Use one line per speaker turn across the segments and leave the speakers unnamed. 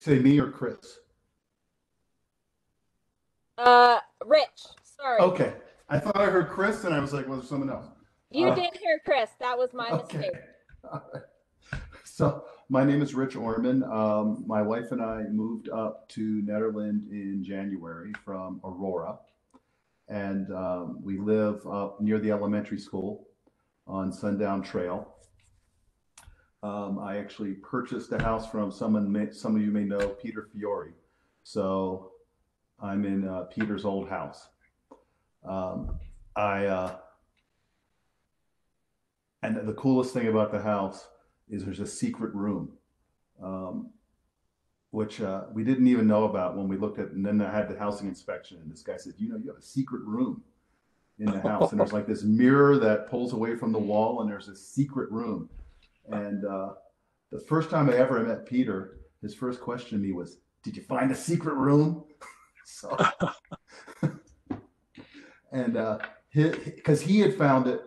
Say me or Chris?
Rich, sorry.
Okay. I thought I heard Chris and I was like, well, there's someone else.
You
Uh,
did hear Chris. That was my
okay.
mistake.
So my name is Rich Orman. My wife and I moved up to Nederland in January from Aurora, and we live up near the elementary school on Sundown Trail. I actually purchased a house from some of you may know, Peter Fiore. So I'm in Peter's old house. Um, I and the coolest thing about the house is there's a secret room, um, which we didn't even know about when we looked at. And then I had the housing inspection, and this guy said, "You know, you have a secret room in the house, and there's like this mirror that pulls away from the wall, and there's a secret room." And the first time I ever met Peter, his first question to me was, "Did you find a secret room?" So, and because he had found it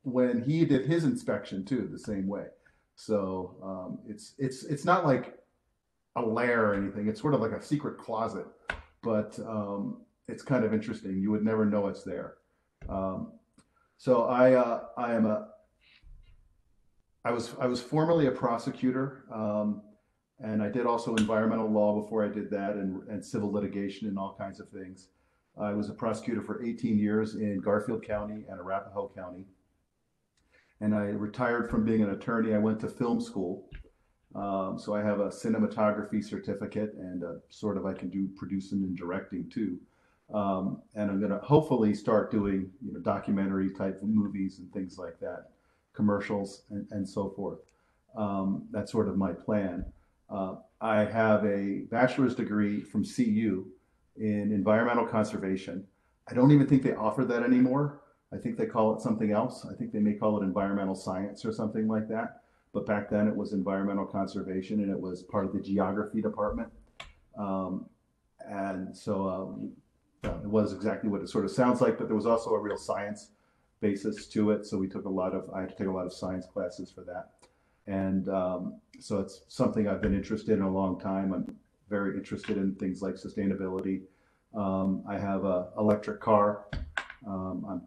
when he did his inspection too, the same way. So it's not like a lair or anything. It's sort of like a secret closet, but it's kind of interesting. You would never know it's there. Um, so I am a I was formerly a prosecutor, and I did also environmental law before I did that, and civil litigation and all kinds of things. I was a prosecutor for 18 years in Garfield County and Arapahoe County, and I retired from being an attorney. I went to film school, so I have a cinematography certificate, and sort of I can do producing and directing too. And I'm going to hopefully start doing documentary type of movies and things like that, commercials and so forth. That's sort of my plan. I have a bachelor's degree from CU in environmental conservation. I don't even think they offer that anymore. I think they call it something else. I think they may call it environmental science or something like that. But back then it was environmental conservation, and it was part of the geography department. Um, and so it was exactly what it sort of sounds like, but there was also a real science basis to it. So I had to take a lot of science classes for that. And so it's something I've been interested in a long time. I'm very interested in things like sustainability. I have an electric car. I'm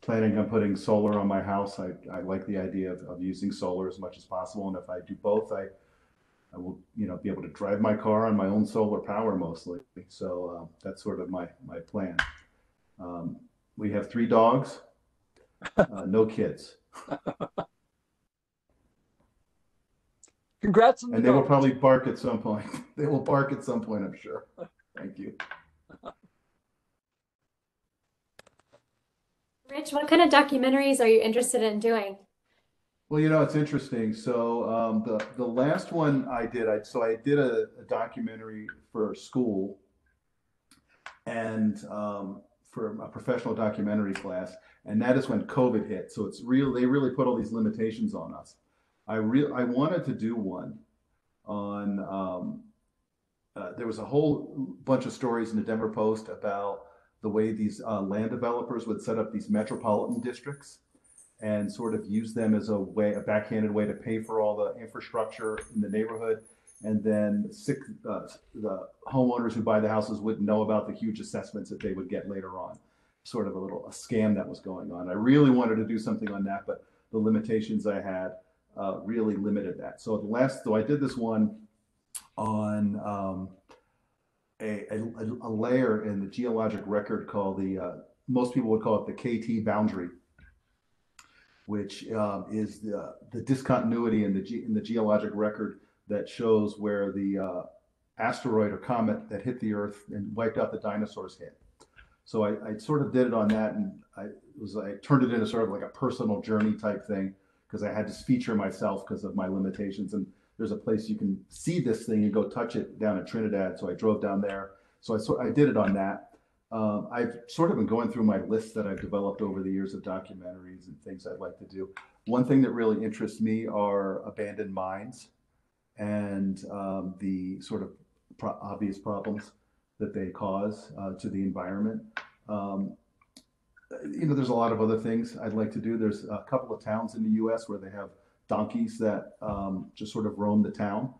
planning on putting solar on my house. I like the idea of using solar as much as possible. And if I do both, I will, be able to drive my car on my own solar power mostly. So that's sort of my plan. Um, we have 3 dogs, no kids,
Congrats on the
and they will
dogs.
probably bark at some point. They will bark at some point, I'm sure. Thank you.
Rich, what kind of documentaries are you interested in doing?
Well, it's interesting. So the last one I did, I did a documentary for school and for a professional documentary class, and that is when COVID hit. So it's real. They really put all these limitations on us. I wanted to do one on. There was a whole bunch of stories in the Denver Post about the way these land developers would set up these metropolitan districts and sort of use them as a backhanded way to pay for all the infrastructure in the neighborhood. And then the homeowners who buy the houses wouldn't know about the huge assessments that they would get later on. Sort of a scam that was going on. I really wanted to do something on that, but the limitations I had really limited that. So I did this one on a layer in the geologic record called most people would call it the KT boundary, which is the discontinuity in the geologic record that shows where the asteroid or comet that hit the Earth and wiped out the dinosaurs hit. So I sort of did it on that, and I turned it into sort of like a personal journey type thing because I had to feature myself because of my limitations. And there's a place you can see this thing and go touch it down in Trinidad. So I drove down there. So I did it on that. I've sort of been going through my list that I've developed over the years of documentaries and things I'd like to do. One thing that really interests me are abandoned mines and the sort of obvious problems that they cause to the environment. Um, there's a lot of other things I'd like to do. There's a couple of towns in the U.S. where they have donkeys that just sort of roam the town.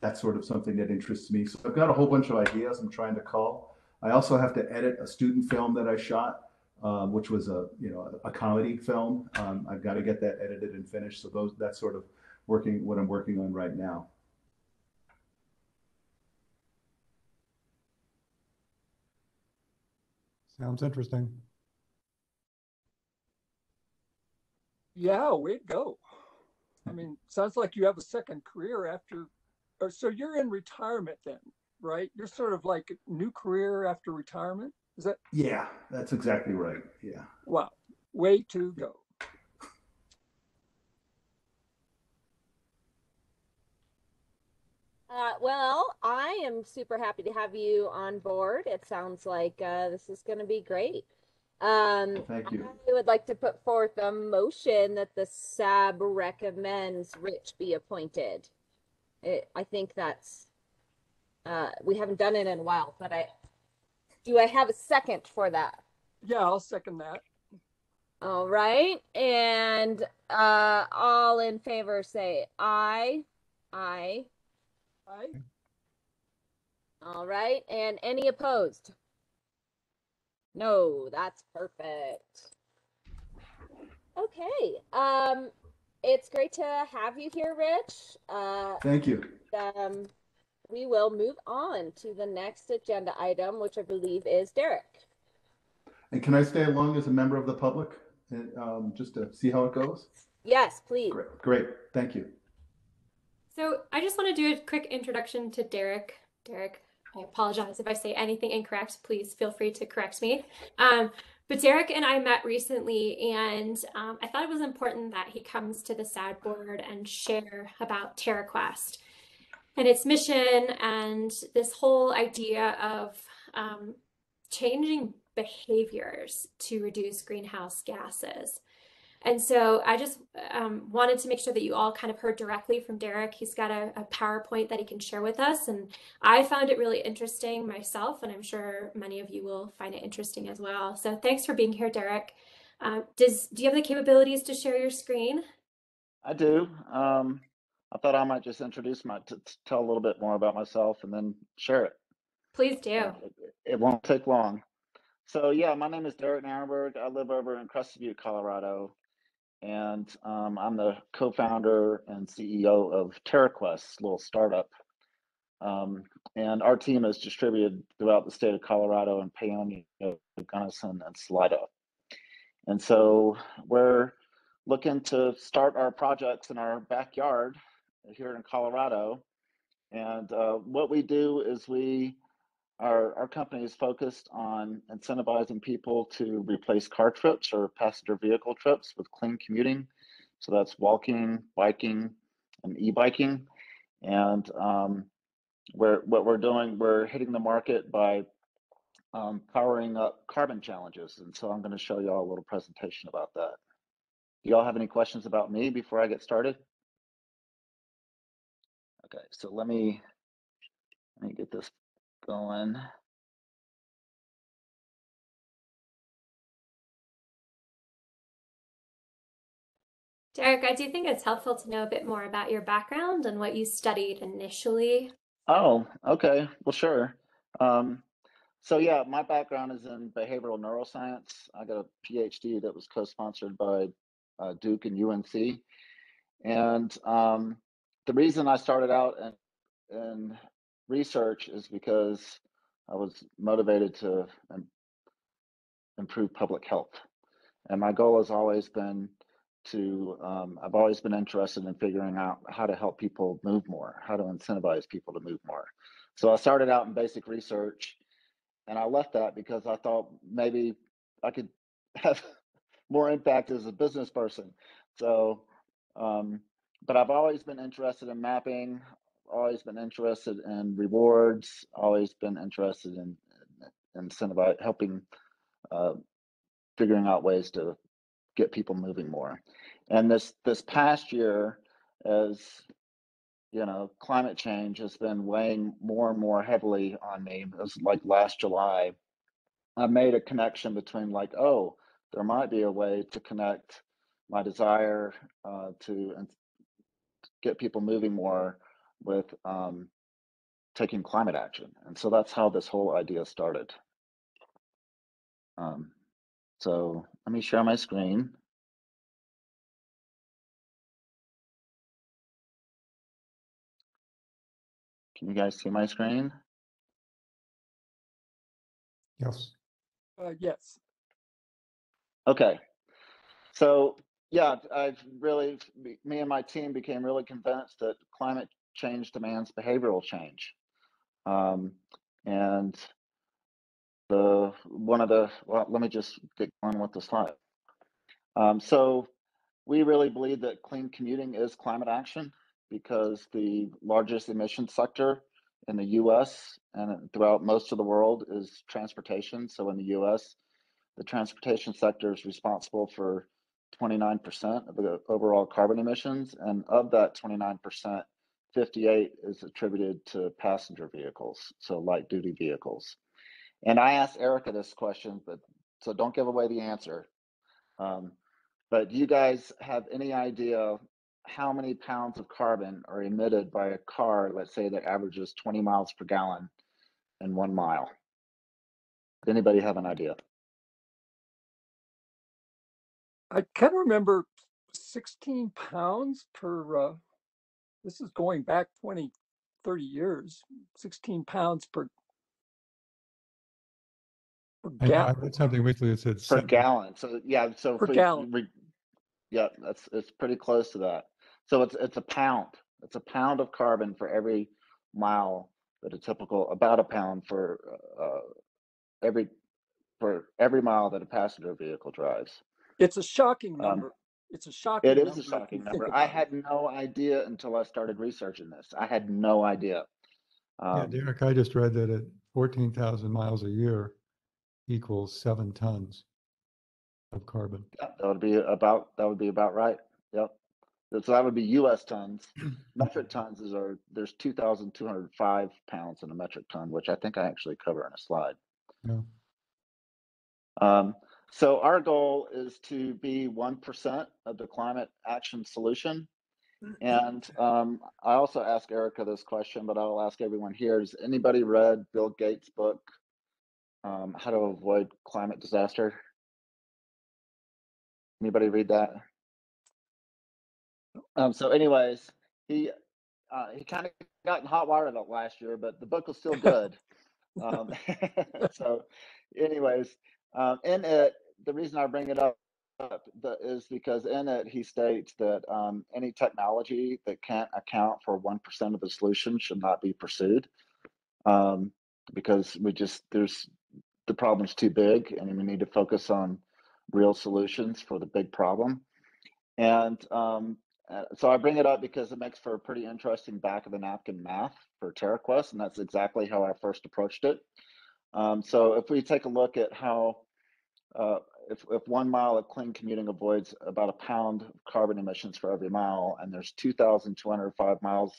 that's sort of something that interests me. So I've got a whole bunch of ideas I'm trying to cull. I also have to edit a student film that I shot, which was a comedy film. I've got to get that edited and finished. So that's sort of what I'm working on right now.
Sounds interesting.
Yeah, way to go. I mean, sounds like you have a second career after, or so you're in retirement then, right? You're sort of like a new career after retirement. Is that?
Yeah, that's exactly right. Yeah.
Wow, way to go.
Well, I am super happy to have you on board. It sounds like this is going to be great.
Thank you.
I would like to put forth a motion that the SAB recommends Rich be appointed. I think that's, we haven't done it in a while, but do I have a second for that?
Yeah, I'll second that.
All right. And all in favor say aye. Aye.
Aye.
All right. And any opposed? No, that's perfect. Okay. It's great to have you here, Rich.
Thank you.
We will move on to the next agenda item, which I believe is Derek.
And can I stay along as a member of the public, just to see how it goes?
Yes, please.
Great, great. Thank you.
So I just want to do a quick introduction to Derek. Derek, I apologize if I say anything incorrect. Please feel free to correct me. But Derek and I met recently, and I thought it was important that he comes to the SAD board and share about TerraQuest and its mission and this whole idea of changing behaviors to reduce greenhouse gases. And so I just wanted to make sure that you all kind of heard directly from Derek. He's got a PowerPoint that he can share with us. And I found it really interesting myself, and I'm sure many of you will find it interesting as well. So thanks for being here, Derek. Do you have the capabilities to share your screen?
I do. I thought I might just introduce tell a little bit more about myself and then share it.
Please do.
It won't take long. So yeah, my name is Derek Narenberg. I live over in Crested Butte, Colorado. And I'm the co-founder and CEO of TerraQuest, a little startup. And our team is distributed throughout the state of Colorado and Paonia, Gunnison, and Salida. And so we're looking to start our projects in our backyard here in Colorado. And what we do is our company is focused on incentivizing people to replace car trips or passenger vehicle trips with clean commuting. So that's walking, biking, and e-biking. And what we're doing, we're hitting the market by powering up carbon challenges. And so I'm going to show you all a little presentation about that. Do y'all have any questions about me before I get started? Okay, so let me get this going.
Derek, I do think it's helpful to know a bit more about your background and what you studied initially.
Oh, okay. Well, sure. So yeah, my background is in behavioral neuroscience. I got a PhD that was co-sponsored by Duke and UNC. And the reason I started out in research is because I was motivated to improve public health. And my goal has always been I've always been interested in figuring out how to help people move more, how to incentivize people to move more. So I started out in basic research, and I left that because I thought maybe I could have more impact as a business person. So, but I've always been interested in mapping, always been interested in rewards, always been interested in incentivize, helping, figuring out ways to get people moving more. And this past year, as you know, climate change has been weighing more and more heavily on me. It was like last July, I made a connection between like, oh, there might be a way to connect my desire to get people moving more with taking climate action. And so that's how this whole idea started. So let me share my screen. Can you guys see my screen?
Yes.
Yes.
Okay. So yeah, me and my team became really convinced that climate change demands behavioral change. And well, let me just get on with the slide. So we really believe that clean commuting is climate action because the largest emission sector in the US and throughout most of the world is transportation. So in the US, the transportation sector is responsible for 29% of the overall carbon emissions. And of that 29%, 58 is attributed to passenger vehicles, so light duty vehicles. And I asked Erica this question, so don't give away the answer. But do you guys have any idea how many pounds of carbon are emitted by a car, let's say that averages 20 miles per gallon in 1 mile? Does anybody have an idea?
I can remember 16 pounds per, this is going back 20, 30 years, 16 pounds per
I
gallon.
read something recently that said
Per gallon. So yeah, so
Per gallon.
Yeah, it's pretty close to that. So it's a pound. It's a pound of carbon for every mile that about a pound for every mile that a passenger vehicle drives.
It's a shocking number. It's a shocking
It is
number
a shocking
if you think
number. I
about
had no idea until I started researching this. I had no idea.
Yeah, Derek, I just read that at 14,000 miles a year equals 7 tons of carbon.
Yeah, that would be about right. Yep. So that would be U.S. tons. Metric tons there's 2,205 pounds in a metric ton, which I think I actually cover in a slide.
Yeah.
So our goal is to be 1% of the climate action solution. And I also asked Erica this question, but I'll ask everyone here. Has anybody read Bill Gates' book, How to Avoid Climate Disaster? Anybody read that? So anyways, he kind of got in hot water last year, but the book was still good. So anyways, in it, the reason I bring it up is because in it, he states that any technology that can't account for 1% of the solution should not be pursued, because the problem's too big and we need to focus on real solutions for the big problem. And so I bring it up because it makes for a pretty interesting back of the napkin math for TerraQuest, and that's exactly how I first approached it. So if we take a look at how, if 1 mile of clean commuting avoids about a pound of carbon emissions for every mile, and there's 2,205 miles,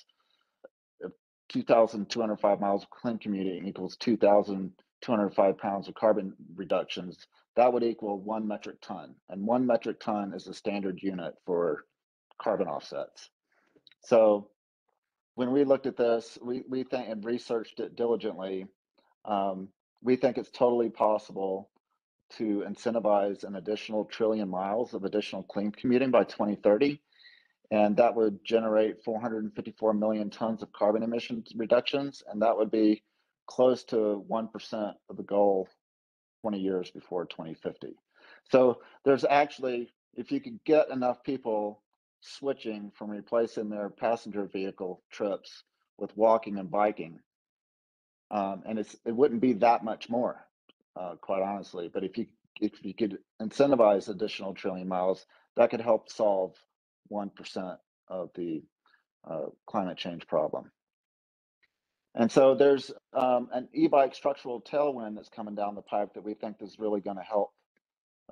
2,205 miles of clean commuting equals 2,205 pounds of carbon reductions, that would equal 1 metric ton. And 1 metric ton is the standard unit for carbon offsets. So when we looked at this, we think and researched it diligently. We think it's totally possible to incentivize an additional 1 trillion miles of additional clean commuting by 2030. And that would generate 454 million tons of carbon emissions reductions. And that would be close to 1% of the goal 20 years before 2050. So there's actually, if you could get enough people switching from replacing their passenger vehicle trips with walking and biking, and it wouldn't be that much more, quite honestly. But if you could incentivize additional 1 trillion miles, that could help solve 1% of the climate change problem. And so there's an e-bike structural tailwind that's coming down the pipe that we think is really going to help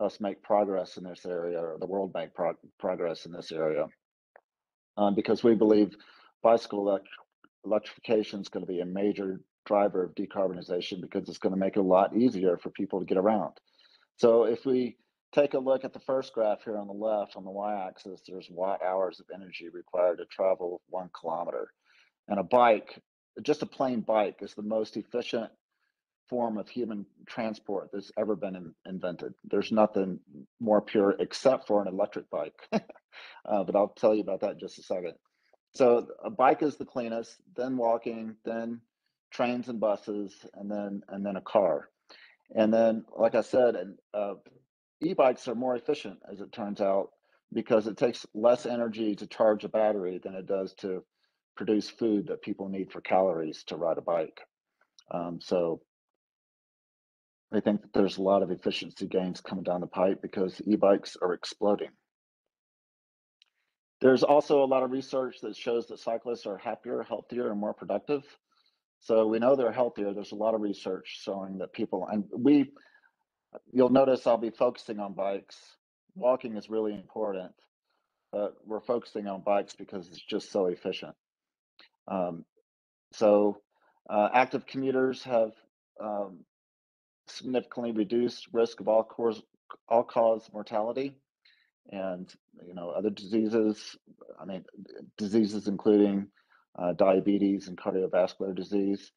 us make progress in this area, or the world make progress in this area, because we believe bicycle electrification is going to be a major driver of decarbonization, because it's going to make it a lot easier for people to get around. So if we take a look at the first graph here on the left, on the y-axis, there's watt hours of energy required to travel 1 kilometer. And a bike, just a plain bike, is the most efficient form of human transport that's ever been invented. There's nothing more pure except for an electric bike. But I'll tell you about that in just a second. So a bike is the cleanest, then walking, then trains and buses, and then a car. And then, like I said, e-bikes are more efficient, as it turns out, because it takes less energy to charge a battery than it does to produce food that people need for calories to ride a bike. So I think that there's a lot of efficiency gains coming down the pipe because e-bikes are exploding. There's also a lot of research that shows that cyclists are happier, healthier, and more productive. So we know they're healthier. There's a lot of research showing that people, and you'll notice I'll be focusing on bikes. Walking is really important, but we're focusing on bikes because it's just so efficient. Active commuters have significantly reduced risk of all-cause mortality, and other diseases. I mean, diseases including diabetes and cardiovascular disease.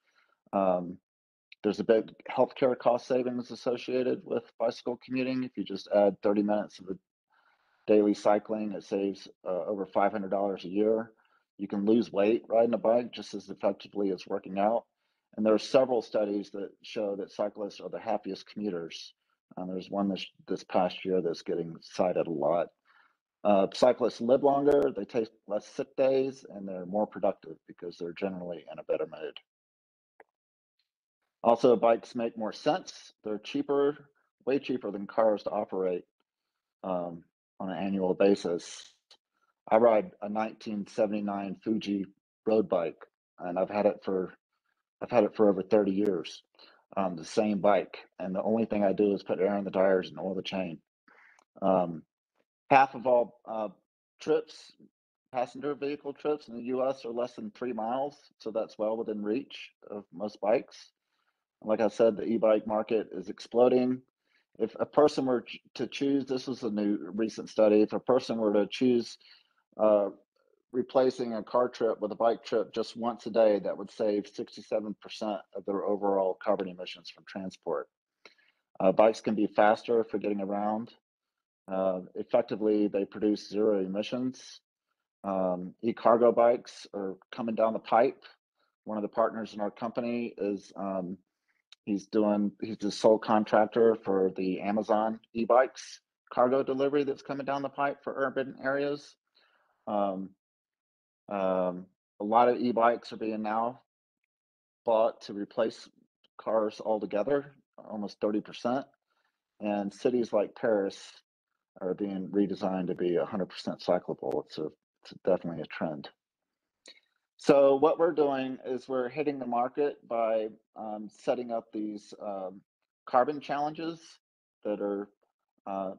There's a big healthcare cost savings associated with bicycle commuting. If you just add 30 minutes of daily cycling, it saves over $500 a year. You can lose weight riding a bike just as effectively as working out. And there are several studies that show that cyclists are the happiest commuters. There's one this past year that's getting cited a lot. Cyclists live longer, they take less sick days, and they're more productive because they're generally in a better mood. Also, bikes make more sense. They're cheaper, way cheaper than cars to operate on an annual basis. I ride a 1979 Fuji road bike, and I've had it for over 30 years. The same bike, and the only thing I do is put air in the tires and oil the chain. Half of all passenger vehicle trips in the U.S. are less than 3 miles, so that's well within reach of most bikes. Like I said, the e-bike market is exploding. If a person were to choose, this was a new recent study, if a person were to choose replacing a car trip with a bike trip just once a day, that would save 67% of their overall carbon emissions from transport. Bikes can be faster for getting around. Effectively, they produce zero emissions. E-cargo bikes are coming down the pipe. One of the partners in our company is he's the sole contractor for the Amazon e-bikes cargo delivery that's coming down the pipe for urban areas. A lot of e-bikes are being now bought to replace cars altogether, almost 30%. And cities like Paris are being redesigned to be 100% cyclable. It's definitely a trend. So what we're doing is we're hitting the market by setting up these carbon challenges that are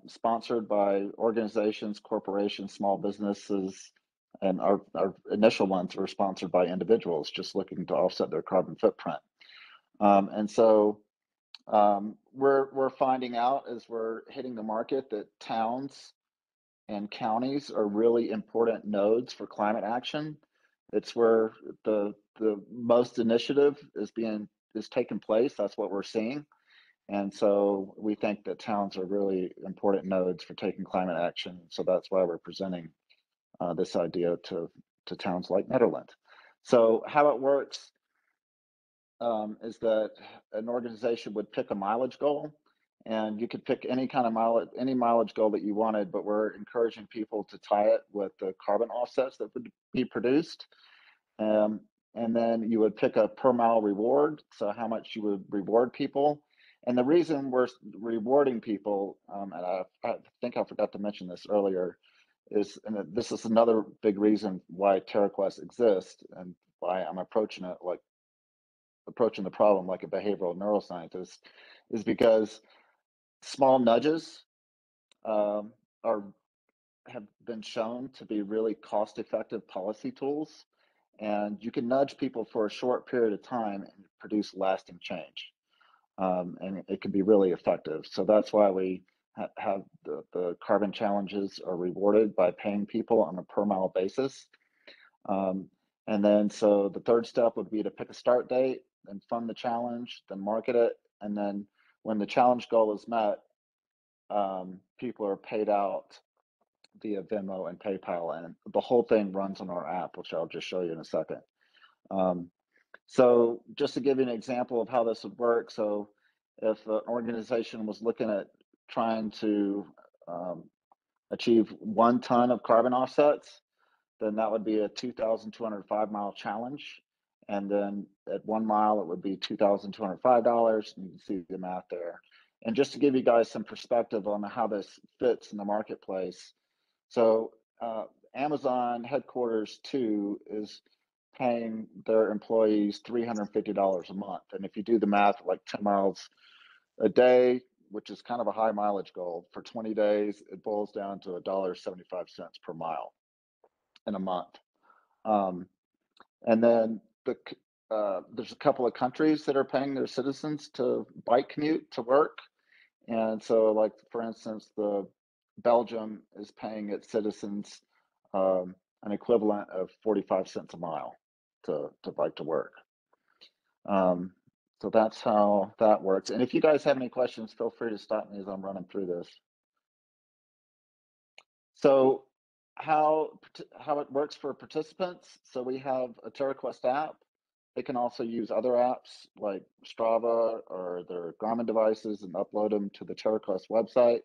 sponsored by organizations, corporations, small businesses, and our initial ones were sponsored by individuals just looking to offset their carbon footprint. And so we're finding out as we're hitting the market that towns and counties are really important nodes for climate action. It's where the most initiative is taking place. That's what we're seeing. And so we think that towns are really important nodes for taking climate action. So that's why we're presenting this idea to towns like Nederland. So how it works is that an organization would pick a mileage goal, and you could pick any kind of mileage goal that you wanted, but we're encouraging people to tie it with the carbon offsets that would be produced. And then you would pick a per mile reward, so how much you would reward people. And the reason we're rewarding people, and I think I forgot to mention this earlier, is, and this is another big reason why TerraQuest exists and why I'm approaching the problem like a behavioral neuroscientist, is because small nudges have been shown to be really cost-effective policy tools, and you can nudge people for a short period of time and produce lasting change, and it can be really effective. So that's why we have the carbon challenges are rewarded by paying people on a per mile basis. And then, so the third step would be to pick a start date, then fund the challenge, then market it. And then when the challenge goal is met, people are paid out via Venmo and PayPal. And the whole thing runs on our app, which I'll just show you in a second. So just to give you an example of how this would work. So if an organization was looking at trying to achieve 1 ton of carbon offsets, then that would be a 2,205 mile challenge. And then at 1 mile, it would be $2,205. And you can see the math there. And just to give you guys some perspective on how this fits in the marketplace. So Amazon headquarters 2 is paying their employees $350 a month. And if you do the math, like 10 miles a day, which is kind of a high mileage goal, for 20 days, it boils down to $1.75 per mile in a month. And then there's a couple of countries that are paying their citizens to bike commute to work. And so, like, for instance, Belgium is paying its citizens an equivalent of 45 cents a mile to bike to work. So that's how that works. And if you guys have any questions, feel free to stop me as I'm running through this. So how it works for participants. So we have a TerraQuest app. They can also use other apps like Strava or their Garmin devices and upload them to the TerraQuest website.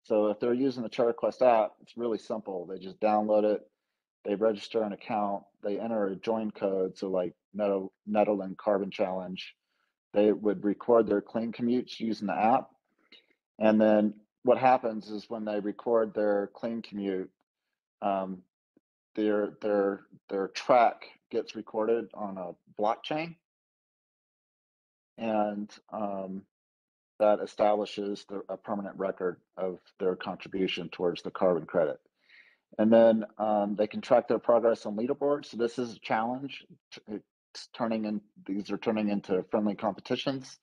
So if they're using the TerraQuest app, it's really simple. They just download it, they register an account, they enter a join code. So like Nederland Carbon Challenge, they would record their clean commutes using the app. And then what happens is when they record their clean commute, their track gets recorded on a blockchain, and that establishes a permanent record of their contribution towards the carbon credit. And then they can track their progress on leaderboards. So this is a challenge. These are turning into friendly competitions.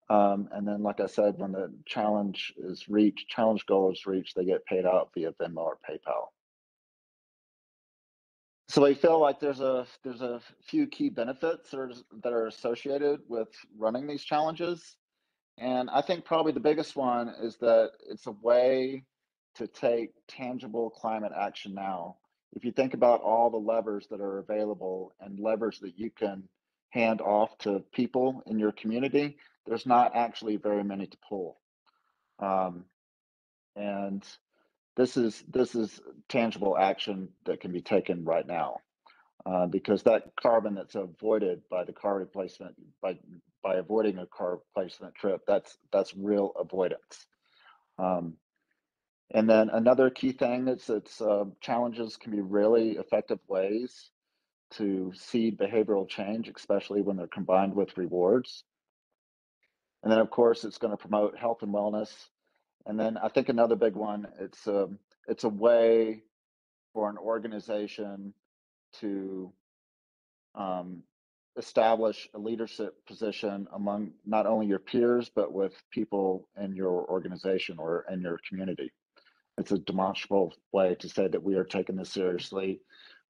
And then, like I said, when the challenge goal is reached, they get paid out via Venmo or PayPal. So we feel like there's a few key benefits that are associated with running these challenges. And I think probably the biggest one is that it's a way to take tangible climate action now. If you think about all the levers that are available and levers that you can hand off to people in your community, there's not actually very many to pull. And this is tangible action that can be taken right now. Because that carbon that's avoided by the car replacement, by avoiding a car replacement trip, that's real avoidance. And then another key thing is that challenges can be really effective ways to seed behavioral change, especially when they're combined with rewards. And then, of course, it's going to promote health and wellness. And then I think another big one, it's a way for an organization to establish a leadership position among not only your peers, but with people in your organization or in your community. It's a demonstrable way to say that we are taking this seriously.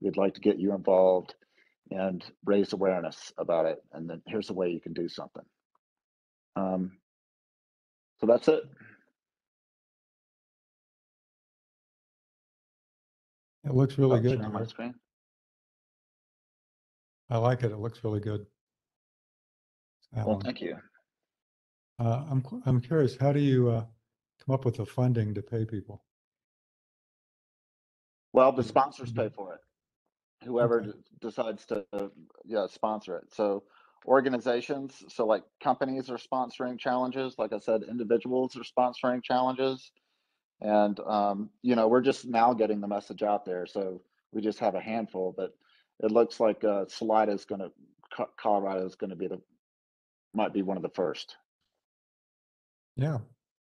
We'd like to get you involved and raise awareness about it. And then here's a way you can do something. So that's it.
It looks really good.
On my screen.
I like it. It looks really good.
Well, thank you.
I'm curious, how do you come up with the funding to pay people?
Well, the sponsors pay for it. Whoever
Okay.
decides to sponsor it. So organizations, so like companies are sponsoring challenges. Like I said, individuals are sponsoring challenges. And, we're just now getting the message out there. So we just have a handful, but it looks like Colorado is going to might be one of the first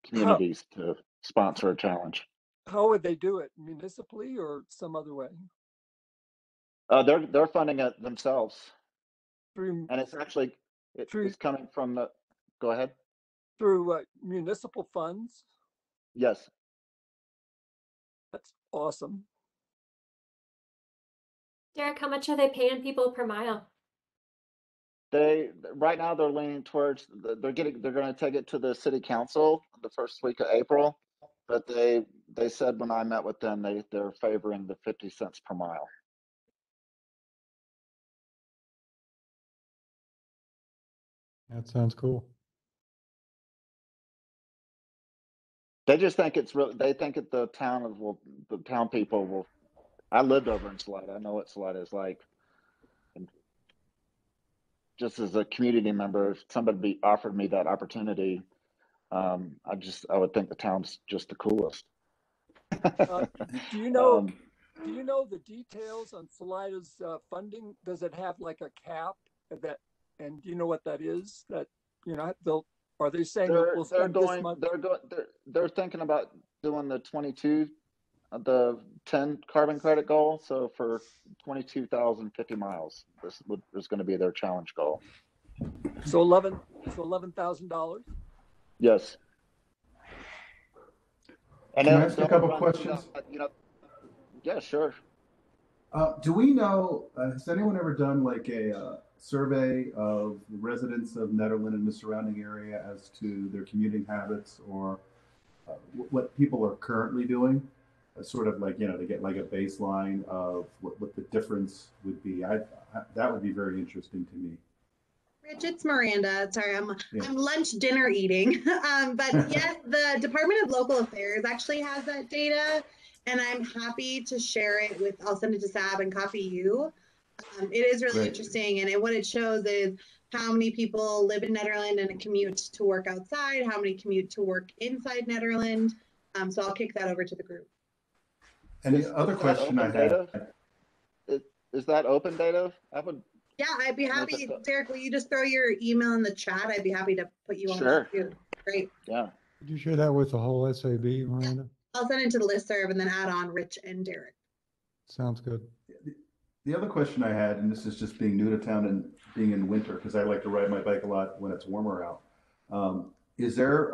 communities to sponsor a challenge.
How would they do it? Municipally or some other way?
They're funding it themselves.
Through,
And it's actually, it's coming from go ahead.
Through municipal funds?
Yes.
That's awesome.
Derek, how much are they paying people per mile?
Right now they're leaning towards they're going to take it to the city council the first week of April, but they said when I met with them they're favoring the 50 cents per mile.
That sounds cool.
They just think it's real. They think that the town people will. I lived over in Salida. I know what Salida is like. And just as a community member, if somebody offered me that opportunity, I would think the town's just the coolest.
Do you know the details on Salida's funding? Does it have like a cap that? And do you know what that is? That are they saying we'll spend this much?
They're thinking about doing the 10 carbon credit goal. So for 22,050 miles, this is going to be their challenge goal.
So $11,000.
Yes. And
can I ask a couple questions?
Yeah, sure.
Do we know, has anyone ever done like a survey of the residents of Nederland and the surrounding area as to their commuting habits or what people are currently doing? Sort of like, to get like a baseline of what the difference would be. That would be very interesting to me.
Rich, it's Miranda. Sorry, I'm lunch dinner eating. But yes, the Department of Local Affairs actually has that data, and I'm happy to share it with. I'll send it to Sab and copy you. It is really interesting, and what it shows is how many people live in Nederland and commute to work outside, how many commute to work inside Nederland. So I'll kick that over to the group.
And the other question I had,
is that open data?
Yeah, I'd be happy. Derek, will you just throw your email in the chat? I'd be happy to put you on
Sure.
that too. Great.
Yeah.
Could you share that with the whole SAB, Miranda?
I'll send it to the listserv and then add on Rich and Derek.
Sounds good.
the other question I had, and this is just being new to town and being in winter, because I like to ride my bike a lot when it's warmer out. Is there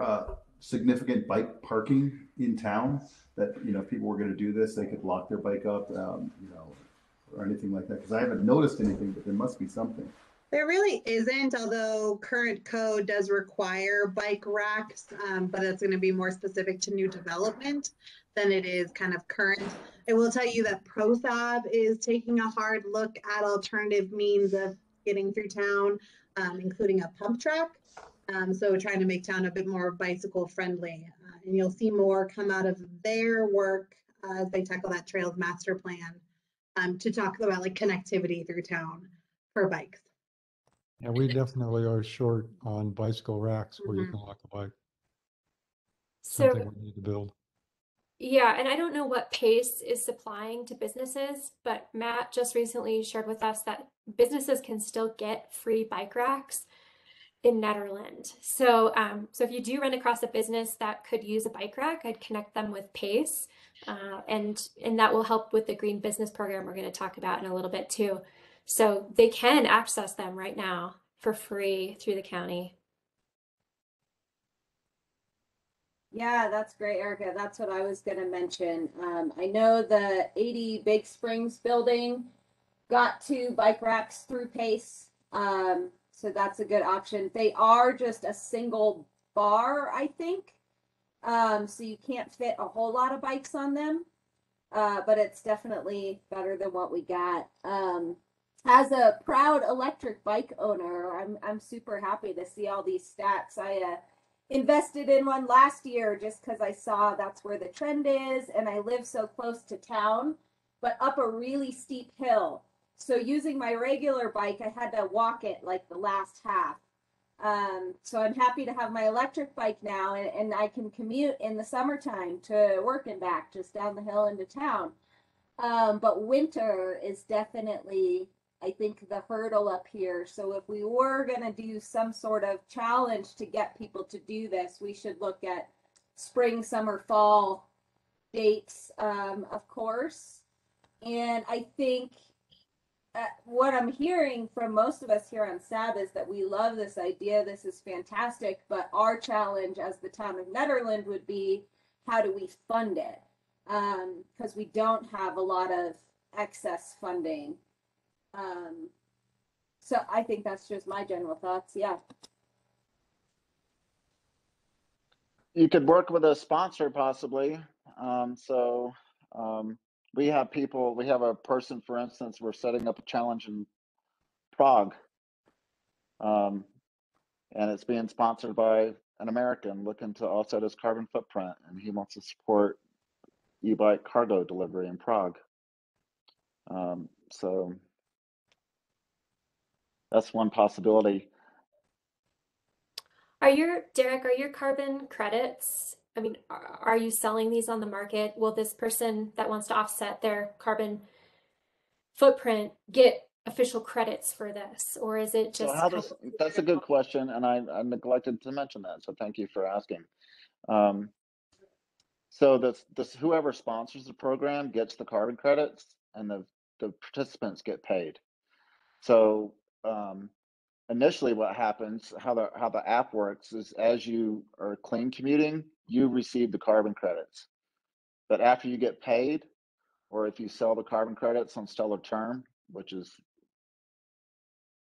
significant bike parking in town that, if people were going to do this, they could lock their bike up, or anything like that? Because I haven't noticed anything, but there must be something.
There really isn't, although current code does require bike racks, but it's going to be more specific to new development than it is kind of current. I will tell you that ProSab is taking a hard look at alternative means of getting through town, including a pump track. So trying to make town a bit more bicycle friendly. And you'll see more come out of their work as they tackle that trails master plan to talk about like connectivity through town for bikes.
Yeah, we definitely are short on bicycle racks where you can lock a bike. Something we need to build.
Yeah, and I don't know what Pace is supplying to businesses, but Matt just recently shared with us that businesses can still get free bike racks in Nederland. So, so if you do run across a business that could use a bike rack, I'd connect them with Pace, and that will help with the green business program we're going to talk about in a little bit too. So they can access them right now for free through the county.
Yeah, that's great, Erica. That's what I was going to mention. I know the 80 Big Springs building got 2 bike racks through Pace. So that's a good option. They are just a single bar, I think. So you can't fit a whole lot of bikes on them. But it's definitely better than what we got. As a proud electric bike owner, I'm super happy to see all these stats. I invested in one last year just because I saw that's where the trend is, and I live so close to town, but up a really steep hill. So using my regular bike, I had to walk it like the last half. So I'm happy to have my electric bike now, and I can commute in the summertime to work and back just down the hill into town. But winter is definitely, I think, the hurdle up here. So if we were going to do some sort of challenge to get people to do this, we should look at spring, summer, fall dates, of course. And I think what I'm hearing from most of us here on SAB is that we love this idea. This is fantastic. But our challenge as the town of Nederland would be, how do we fund it? Because we don't have a lot of excess funding. So I think that's just my general thoughts. Yeah.
You could work with a sponsor possibly. We have people, we have a person, for instance, we're setting up a challenge in Prague. And it's being sponsored by an American looking to offset his carbon footprint, and he wants to support e-bike cargo delivery in Prague. So that's one possibility.
Derek, are your carbon credits, I mean, are you selling these on the market? Will this person that wants to offset their carbon footprint get official credits for this? Or is it
So
just
that's a good question, and I neglected to mention that, so thank you for asking. So this whoever sponsors the program gets the carbon credits, and the participants get paid. So initially what happens, how the app works is, as you are clean commuting, you receive the carbon credits. But after you get paid, or if you sell the carbon credits on Stellar Term, which is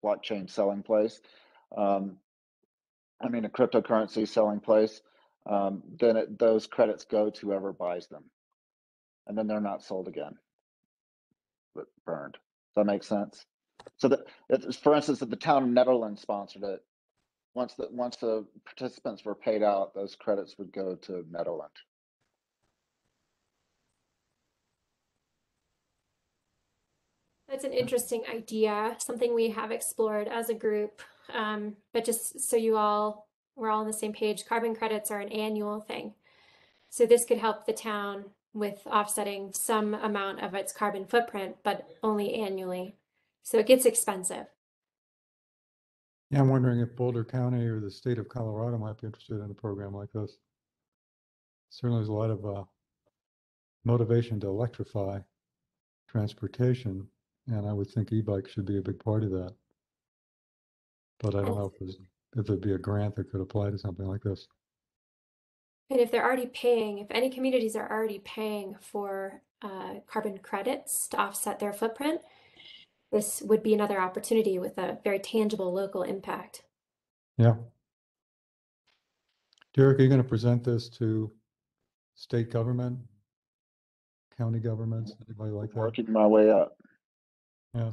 blockchain selling place, I mean a cryptocurrency selling place, then those credits go to whoever buys them, and then they're not sold again, but burned. Does that make sense? So for instance, if the town of Nederland sponsored it, once the participants were paid out, those credits would go to Nederland.
That's an interesting idea, something we have explored as a group. But just so we're all on the same page, carbon credits are an annual thing. So this could help the town with offsetting some amount of its carbon footprint, but only annually. So it gets expensive.
Yeah, I'm wondering if Boulder County or the state of Colorado might be interested in a program like this. Certainly there's a lot of motivation to electrify transportation, and I would think e-bike should be a big part of that. But I don't know if there'd be a grant that could apply to something like this.
And if they're already paying, if any communities are already paying for carbon credits to offset their footprint, this would be another opportunity with a very tangible local impact.
Yeah. Derek, are you going to present this to state government, county governments, anybody like that?
Working my way up.
Yeah.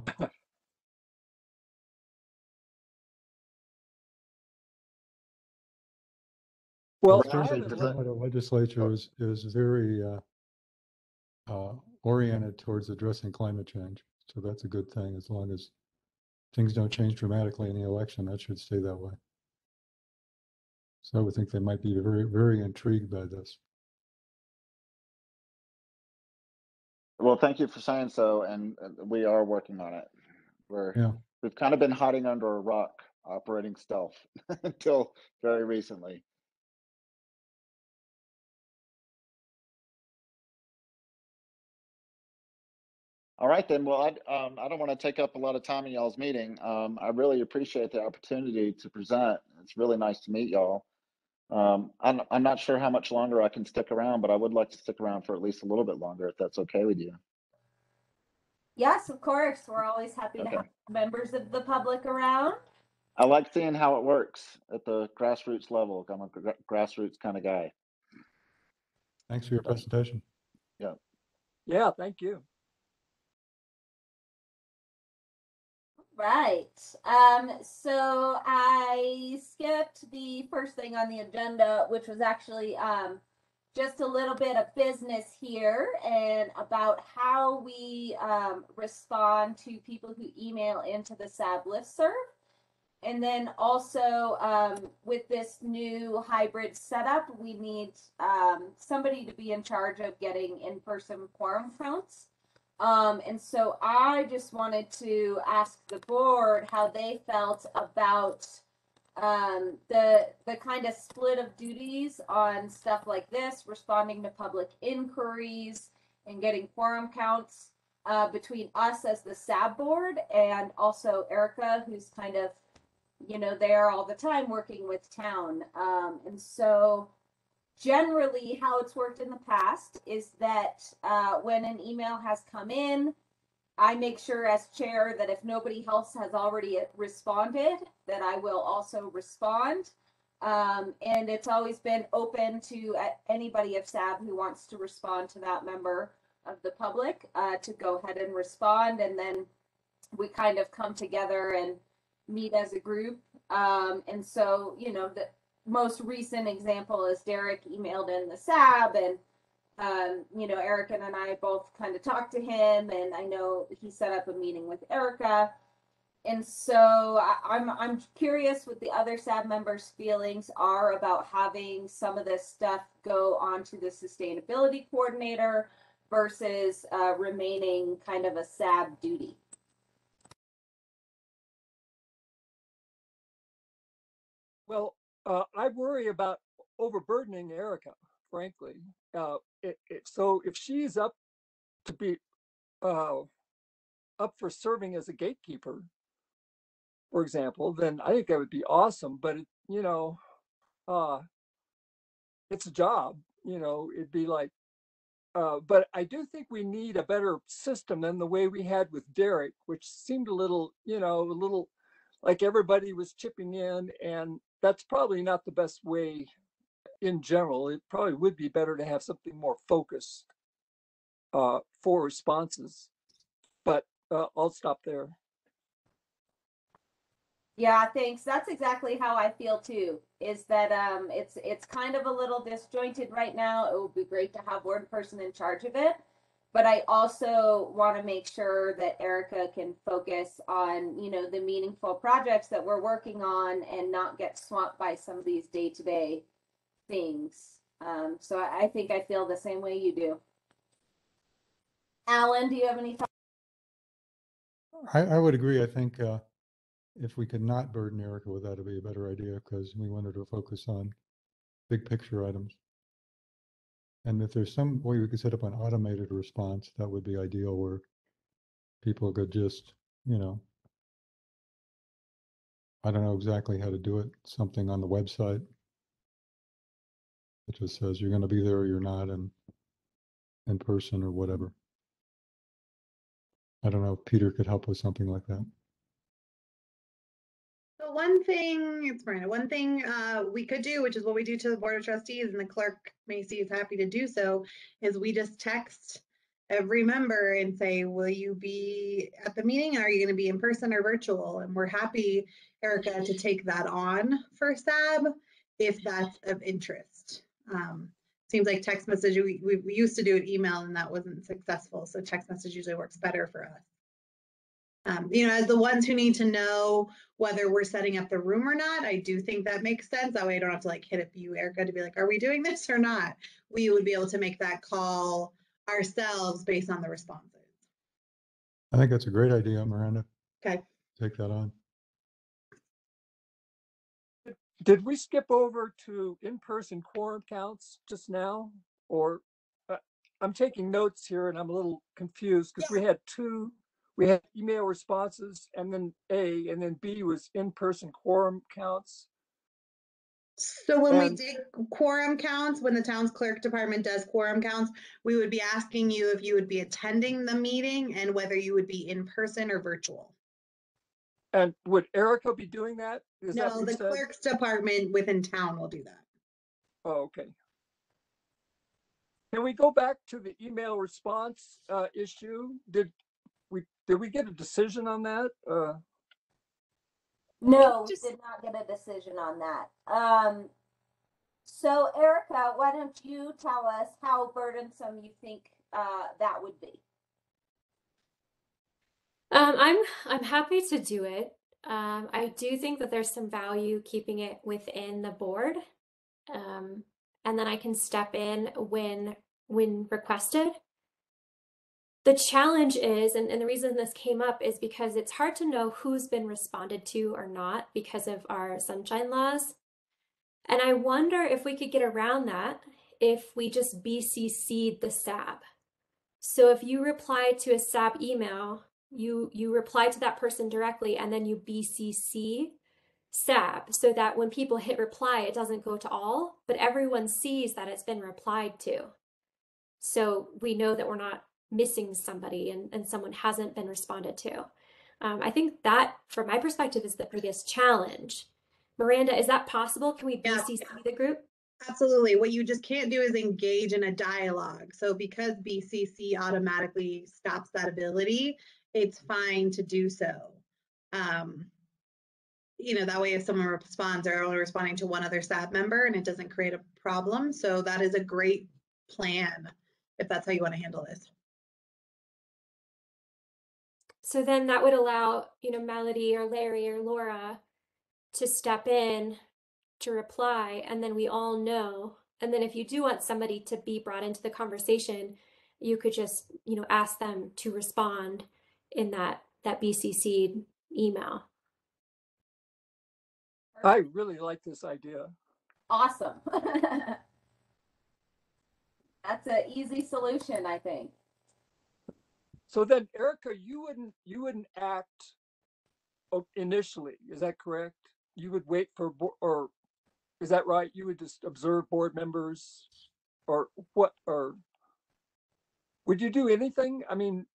Well,
The Colorado legislature is very oriented towards addressing climate change. So that's a good thing. As long as things don't change dramatically in the election, that should stay that way. So I would think they might be very, very intrigued by this.
Well, thank you for saying so, and we are working on it. We've kind of been hiding under a rock, operating stealth until very recently. All right, then. Well, I don't want to take up a lot of time in y'all's meeting. I really appreciate the opportunity to present. It's really nice to meet y'all. I'm not sure how much longer I can stick around, but I would like to stick around for at least a little bit longer, if that's okay with you.
Yes, of course. We're always happy to have members of the public around.
I like seeing how it works at the grassroots level. I'm a grassroots kind of guy.
Thanks for your presentation.
Yeah.
Yeah, thank you.
Right. So I skipped the first thing on the agenda, which was actually just a little bit of business here and about how we respond to people who email into the SAB listserv. And then also with this new hybrid setup, we need somebody to be in charge of getting in-person quorum counts. And so I just wanted to ask the board how they felt about the kind of split of duties on stuff like this, responding to public inquiries and getting quorum counts between us as the SAB board and also Erica, who's kind of, you know, there all the time working with town. And so generally how it's worked in the past is that when an email has come in, I make sure as chair that if nobody else has already responded, that I will also respond. And it's always been open to anybody of SAB who wants to respond to that member of the public to go ahead and respond. And then we kind of come together and meet as a group. And so, you know, the most recent example is Derek emailed in the SAB, and you know, Erica and I both kind of talked to him, and I know he set up a meeting with Erica. And so I'm curious what the other SAB members' feelings are about having some of this stuff go onto the sustainability coordinator versus remaining kind of a SAB duty.
Well, I worry about overburdening Erica, frankly. So if she's up to be up for serving as a gatekeeper, for example, then I think that would be awesome. But you know, it's a job. You know, it'd be like. But I do think we need a better system than the way we had with Derek, which seemed a little, you know, a little like everybody was chipping in, and that's probably not the best way in general. It probably would be better to have something more focused for responses. But I'll stop there.
Yeah, thanks. That's exactly how I feel too. Is that it's kind of a little disjointed right now. It would be great to have one person in charge of it, but I also want to make sure that Erica can focus on, you know, the meaningful projects that we're working on and not get swamped by some of these day-to-day things. So I think I feel the same way you do. Alan, do you have any thoughts?
I would agree. I think if we could not burden Erica with that, it'd be a better idea, because we wanted to focus on big picture items. And if there's some way we could set up an automated response, that would be ideal, where people could just, you know, I don't know exactly how to do it, something on the website that just says you're going to be there or you're not, and in person or whatever. I don't know if Peter could help with something like that.
So one thing, it's Miranda, one thing we could do, which is what we do to the Board of Trustees, and the clerk Macy is happy to do so, is we just text every member and say, will you be at the meeting? Are you going to be in person or virtual? And we're happy, Erica, to take that on for SAB if that's of interest. Seems like text message, we used to do an email and that wasn't successful. So text message usually works better for us. You know, as the ones who need to know whether we're setting up the room or not, I do think that makes sense. That way I don't have to like hit up you, Erica, to be like, are we doing this or not? We would be able to make that call ourselves based on the responses.
I think that's a great idea, Miranda.
Okay.
Take that on.
Did we skip over to in-person quorum counts just now? Or I'm taking notes here and I'm a little confused because we had email responses, and then A, and then B was in-person quorum counts.
So when we did quorum counts, when the town's clerk department does quorum counts, we would be asking you if you would be attending the meeting and whether you would be in person or virtual.
And would Erica be doing that?
No, the clerk's department within town will do that.
Oh, okay. Can we go back to the email response issue? Did we get a decision on that?
No, we did not get a decision on that. So Erica, why don't you tell us how burdensome you think that would be?
I'm happy to do it. I do think that there's some value keeping it within the board, and then I can step in when requested. The challenge is, and the reason this came up is because it's hard to know who's been responded to or not because of our sunshine laws. And I wonder if we could get around that if we just BCC'd the SAB. So if you reply to a SAB email, you reply to that person directly, and then you BCC SAB, so that when people hit reply, it doesn't go to all, but everyone sees that it's been replied to. So we know that we're not missing somebody and someone hasn't been responded to. I think that, from my perspective, is the biggest challenge. Miranda, is that possible? Can we
Yeah.
BCC the group?
Absolutely. What you just can't do is engage in a dialogue. So because BCC automatically stops that ability, it's fine to do so. That way if someone responds, they're only responding to one other SAB member and it doesn't create a problem. So that is a great plan if that's how you want to handle this.
So then that would allow, Melody or Larry or Laura to step in to reply, and then we all know. And then if you do want somebody to be brought into the conversation, you could just, ask them to respond in that BCC email.
I really like this idea.
Awesome. That's an easy solution, I think.
So then, Erica, you wouldn't act initially. Is that correct? You would wait for, or is that right? You would just observe board members, or what? Or would you do anything? I mean,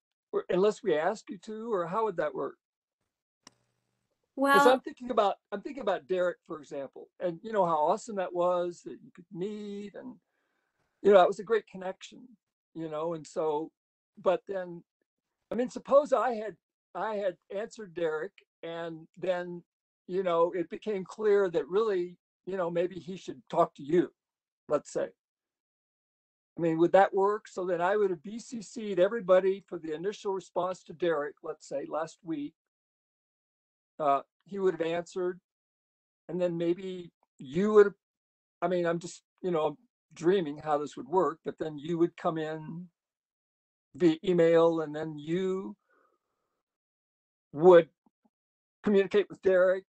unless we ask you to, or how would that work? Because
Well,
I'm thinking about Derek, for example, and how awesome that was, that you could meet, and that was a great connection, and so, but then, I mean, suppose I had answered Derek, and then it became clear that really maybe he should talk to you, let's say. I mean, would that work? So then I would have BCC'd everybody for the initial response to Derek, let's say last week. He would have answered, and then maybe you would have, I mean, I'm just, dreaming how this would work, but then you would come in via email, and then you would communicate with Derek,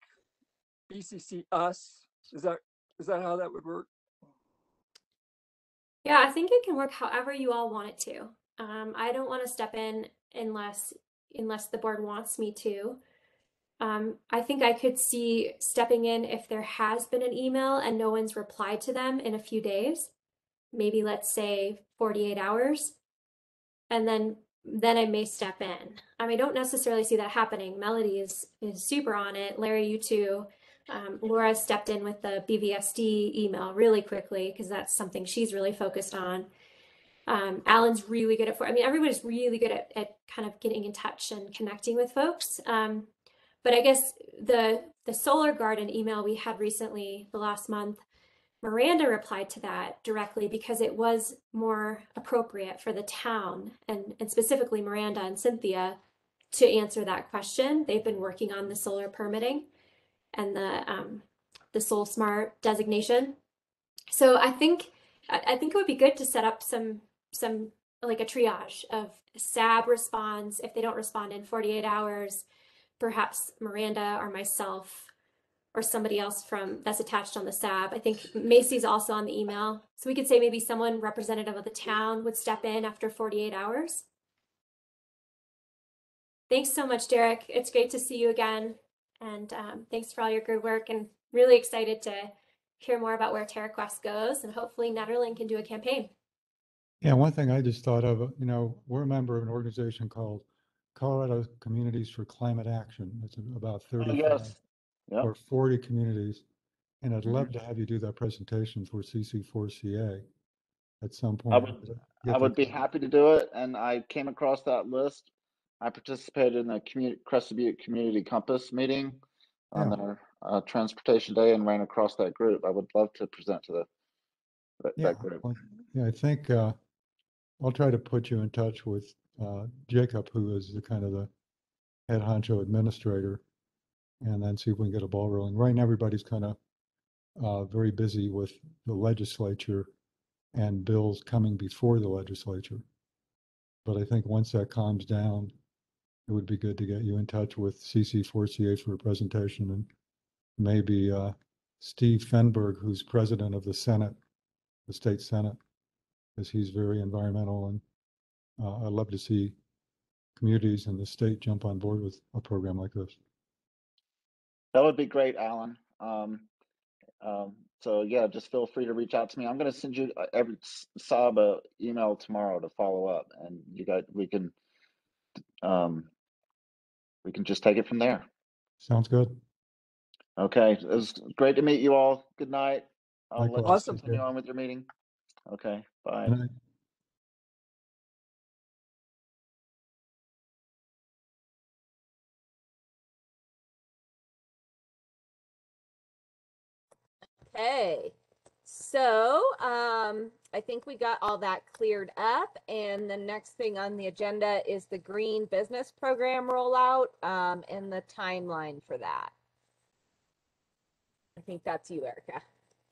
BCC us. Is that how that would work?
yeah, I think it can work however you all want it to. I don't want to step in unless the board wants me to. I think I could see stepping in if there has been an email and no one's replied to them in a few days, maybe let's say 48 hours, and then I may step in. I don't necessarily see that happening. Melody is super on it. Larry, you too. Laura stepped in with the BVSD email really quickly because that's something she's really focused on. Alan's really good at, everybody's really good at kind of getting in touch and connecting with folks. But I guess the solar garden email we had recently, the last month, Miranda replied to that directly because it was more appropriate for the town and specifically Miranda and Cynthia to answer that question. They've been working on the solar permitting and the Soul Smart designation. So I think it would be good to set up some like a triage of SAB responds. If they don't respond in 48 hours, perhaps Miranda or myself or somebody else that's attached on the SAB. I think Macy's also on the email. So we could say maybe someone representative of the town would step in after 48 hours. Thanks so much, Derek. It's great to see you again. And thanks for all your good work, and really excited to hear more about where TerraQuest goes, and hopefully Nederland can do a campaign.
Yeah, one thing I just thought of, we're a member of an organization called Colorado Communities for Climate Action. It's about 35
Yes. Yep.
or 40 communities. And I'd love to have you do that presentation for CC4CA at some point.
I would be happy to do it. And I came across that list. I participated in the Crested Butte Community Compass meeting on their transportation day and ran across that group. I would love to present to that group.
Well, yeah, I think I'll try to put you in touch with Jacob, who is the head honcho administrator, and then see if we can get a ball rolling. Right now, everybody's kind of very busy with the legislature and bills coming before the legislature. But I think once that calms down, it would be good to get you in touch with CC4CA for a presentation, and maybe Steve Fenberg, who's president of the Senate, the state Senate, because he's very environmental, and I'd love to see communities in the state jump on board with a program like this.
That would be great, Alan. So yeah, just feel free to reach out to me. I'm going to send you every Saab email tomorrow to follow up, and we can just take it from there.
Sounds good.
Okay, it was great to meet you all. Good night. I'll let you
Likewise.
Awesome.
continue on with your meeting. Okay, bye.
Good night.
Okay. So, I think we got all that cleared up, and the next thing on the agenda is the Green Business Program rollout, and the timeline for that. I think that's you, Erica.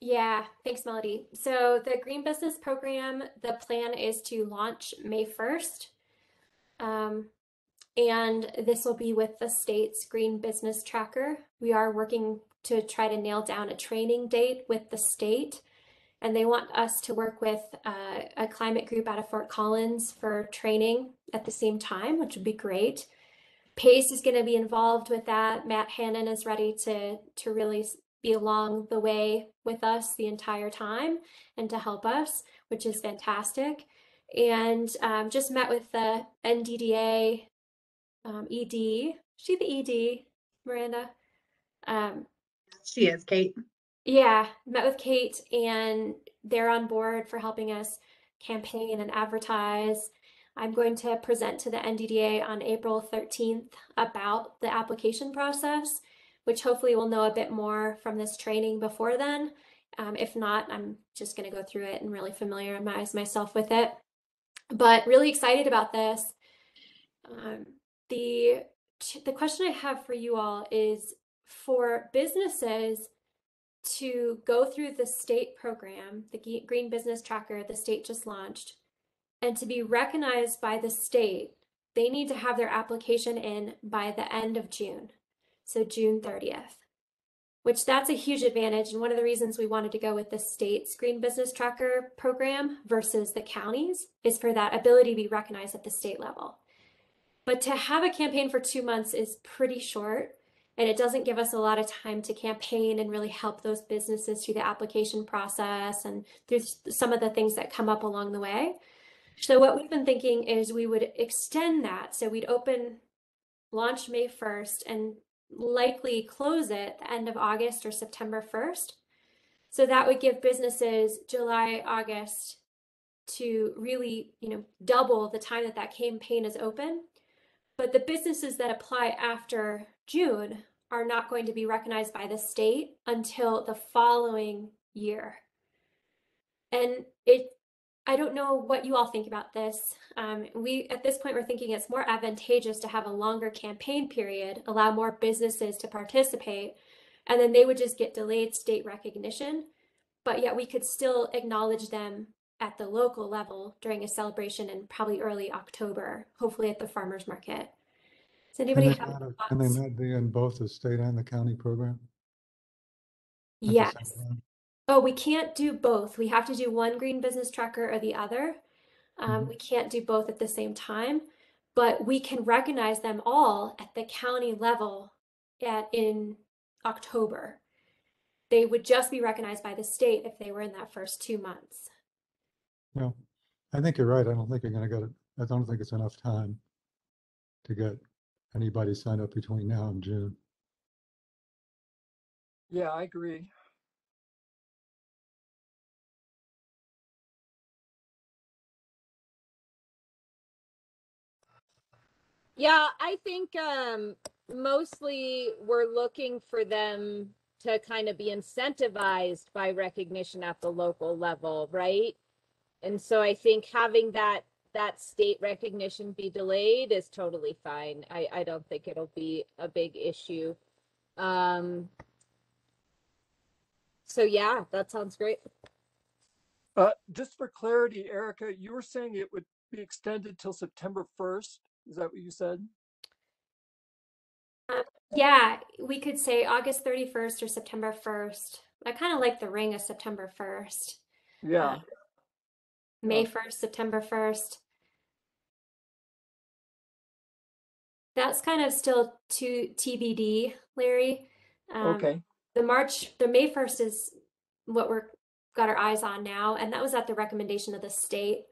Yeah, thanks, Melody. So the Green Business Program, the plan is to launch May 1st. And this will be with the state's Green Business Tracker. We are working to try to nail down a training date with the state, and they want us to work with a climate group out of Fort Collins for training at the same time, which would be great. PACE is going to be involved with that. Matt Hannon is ready to really be along the way with us the entire time and to help us, which is fantastic. And just met with the NDDA ED. She the ED, Miranda?
She is, Kate.
Yeah, met with Kate, and they're on board for helping us campaign and advertise. I'm going to present to the NDDA on April 13th about the application process, which hopefully we'll know a bit more from this training before then. If not, I'm just going to go through it and really familiarize myself with it. But really excited about this. The question I have for you all is for businesses to go through the state program, the Green Business Tracker the state just launched, and to be recognized by the state, they need to have their application in by the end of June, so June 30th, which that's a huge advantage. And one of the reasons we wanted to go with the state's Green Business Tracker program versus the counties is for that ability to be recognized at the state level. But to have a campaign for 2 months is pretty short, and it doesn't give us a lot of time to campaign and really help those businesses through the application process and through some of the things that come up along the way. So what we've been thinking is we would extend that. So we'd launch May 1st and likely close it the end of August or September 1st. So that would give businesses July, August to really, double the time that campaign is open. But the businesses that apply after June are not going to be recognized by the state until the following year. And I don't know what you all think about this. At this point, we're thinking it's more advantageous to have a longer campaign period, allow more businesses to participate, and then they would just get delayed state recognition. But yet we could still acknowledge them at the local level during a celebration in probably early October, hopefully at the farmers market. Does anybody have
Can
thoughts?
they not be in both the state and the county program? At the
Yes.
same time?
Oh, we can't do both. We have to do one Green Business Tracker or the other. We can't do both at the same time, but we can recognize them all at the county level in October. They would just be recognized by the state if they were in that first 2 months.
Yeah, I think you're right. I don't think you're going to get it. I don't think it's enough time to get anybody signed up between now and June.
Yeah, I agree.
Yeah, I think mostly we're looking for them to kind of be incentivized by recognition at the local level, right? And so I think having that state recognition be delayed is totally fine. I don't think it'll be a big issue. So yeah, that sounds great.
Just for clarity, Erica, you were saying it would be extended till September 1st. Is that what you said?
Yeah, we could say August 31st or September 1st. I kind of like the ring of September 1st.
Yeah.
May 1st, September 1st. That's kind of still to TBD, Larry.
Okay.
The May 1st is what we're got our eyes on now, and that was at the recommendation of the state.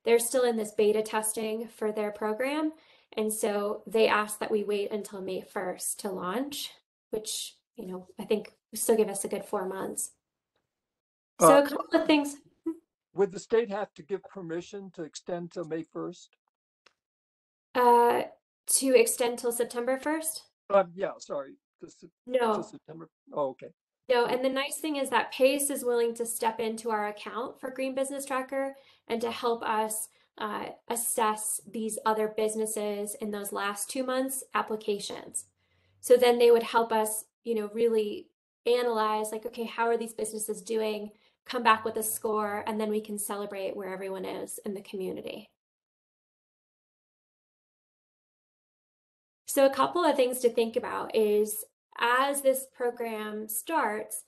They're still in this beta testing for their program, and so they asked that we wait until May 1st to launch, which, you know, I think will still give us a good 4 months. So a couple of things.
Would the state have to give permission to extend till May 1st?
To extend till September 1st?
Yeah, sorry.
No.
To September. Oh, okay.
No, and the nice thing is that PACE is willing to step into our account for Green Business Tracker and to help us assess these other businesses in those last 2 months applications. So then they would help us, you know, really analyze, like, okay, how are these businesses doing? Come back with a score, and then we can celebrate where everyone is in the community. So a couple of things to think about is, as this program starts,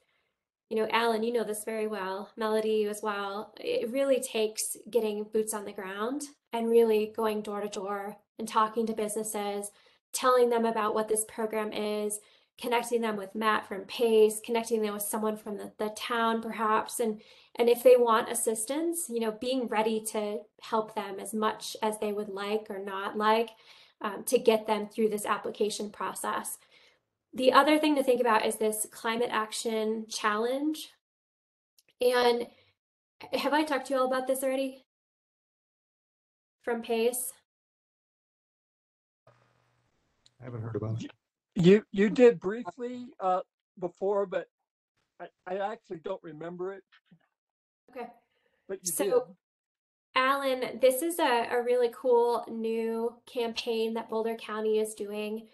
you know, Alan, you know this very well, Melody, you as well, it really takes getting boots on the ground and really going door to door and talking to businesses, telling them about what this program is, connecting them with Matt from PACE, connecting them with someone from the town perhaps, and if they want assistance, you know, being ready to help them as much as they would like or not like, to get them through this application process. The other thing to think about is this climate action challenge. And have I talked to you all about this already? From PACE?
I haven't heard about it.
You did briefly before, but I actually don't remember it.
Okay.
But you
so,
did.
Alan, this is a really cool new campaign that Boulder County is doing.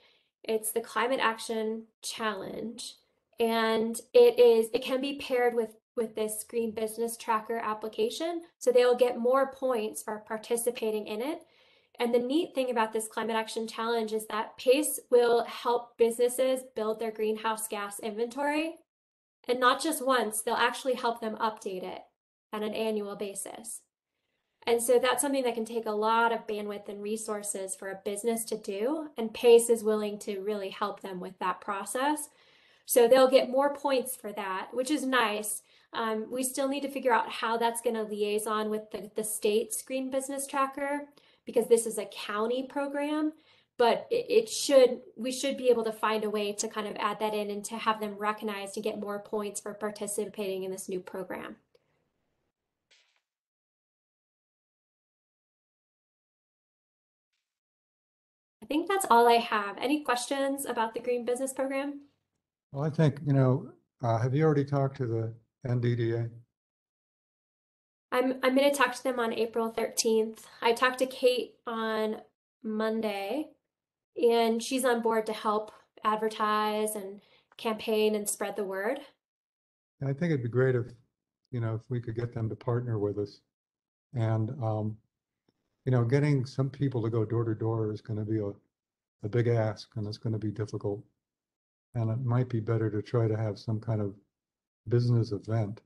It's the Climate Action Challenge, and it can be paired with this Green Business Tracker application, so they'll get more points for participating in it. And the neat thing about this Climate Action Challenge is that PACE will help businesses build their greenhouse gas inventory, and not just once, they'll actually help them update it on an annual basis. And so that's something that can take a lot of bandwidth and resources for a business to do. And PACE is willing to really help them with that process. So they'll get more points for that, which is nice. We still need to figure out how that's going to liaison with the state's Green Business Tracker, because this is a county program. But we should be able to find a way to kind of add that in and to have them recognized and get more points for participating in this new program. I think that's all I have. Any questions about the Green Business Program?
Well, I think, you know, have you already talked to the NDDA?
I'm going to talk to them on April 13th. I talked to Kate on Monday, and she's on board to help advertise and campaign and spread the word.
I think it'd be great if, you know, if we could get them to partner with us. And, you know, getting some people to go door to door is going to be a big ask, and it's going to be difficult. And it might be better to try to have some kind of business event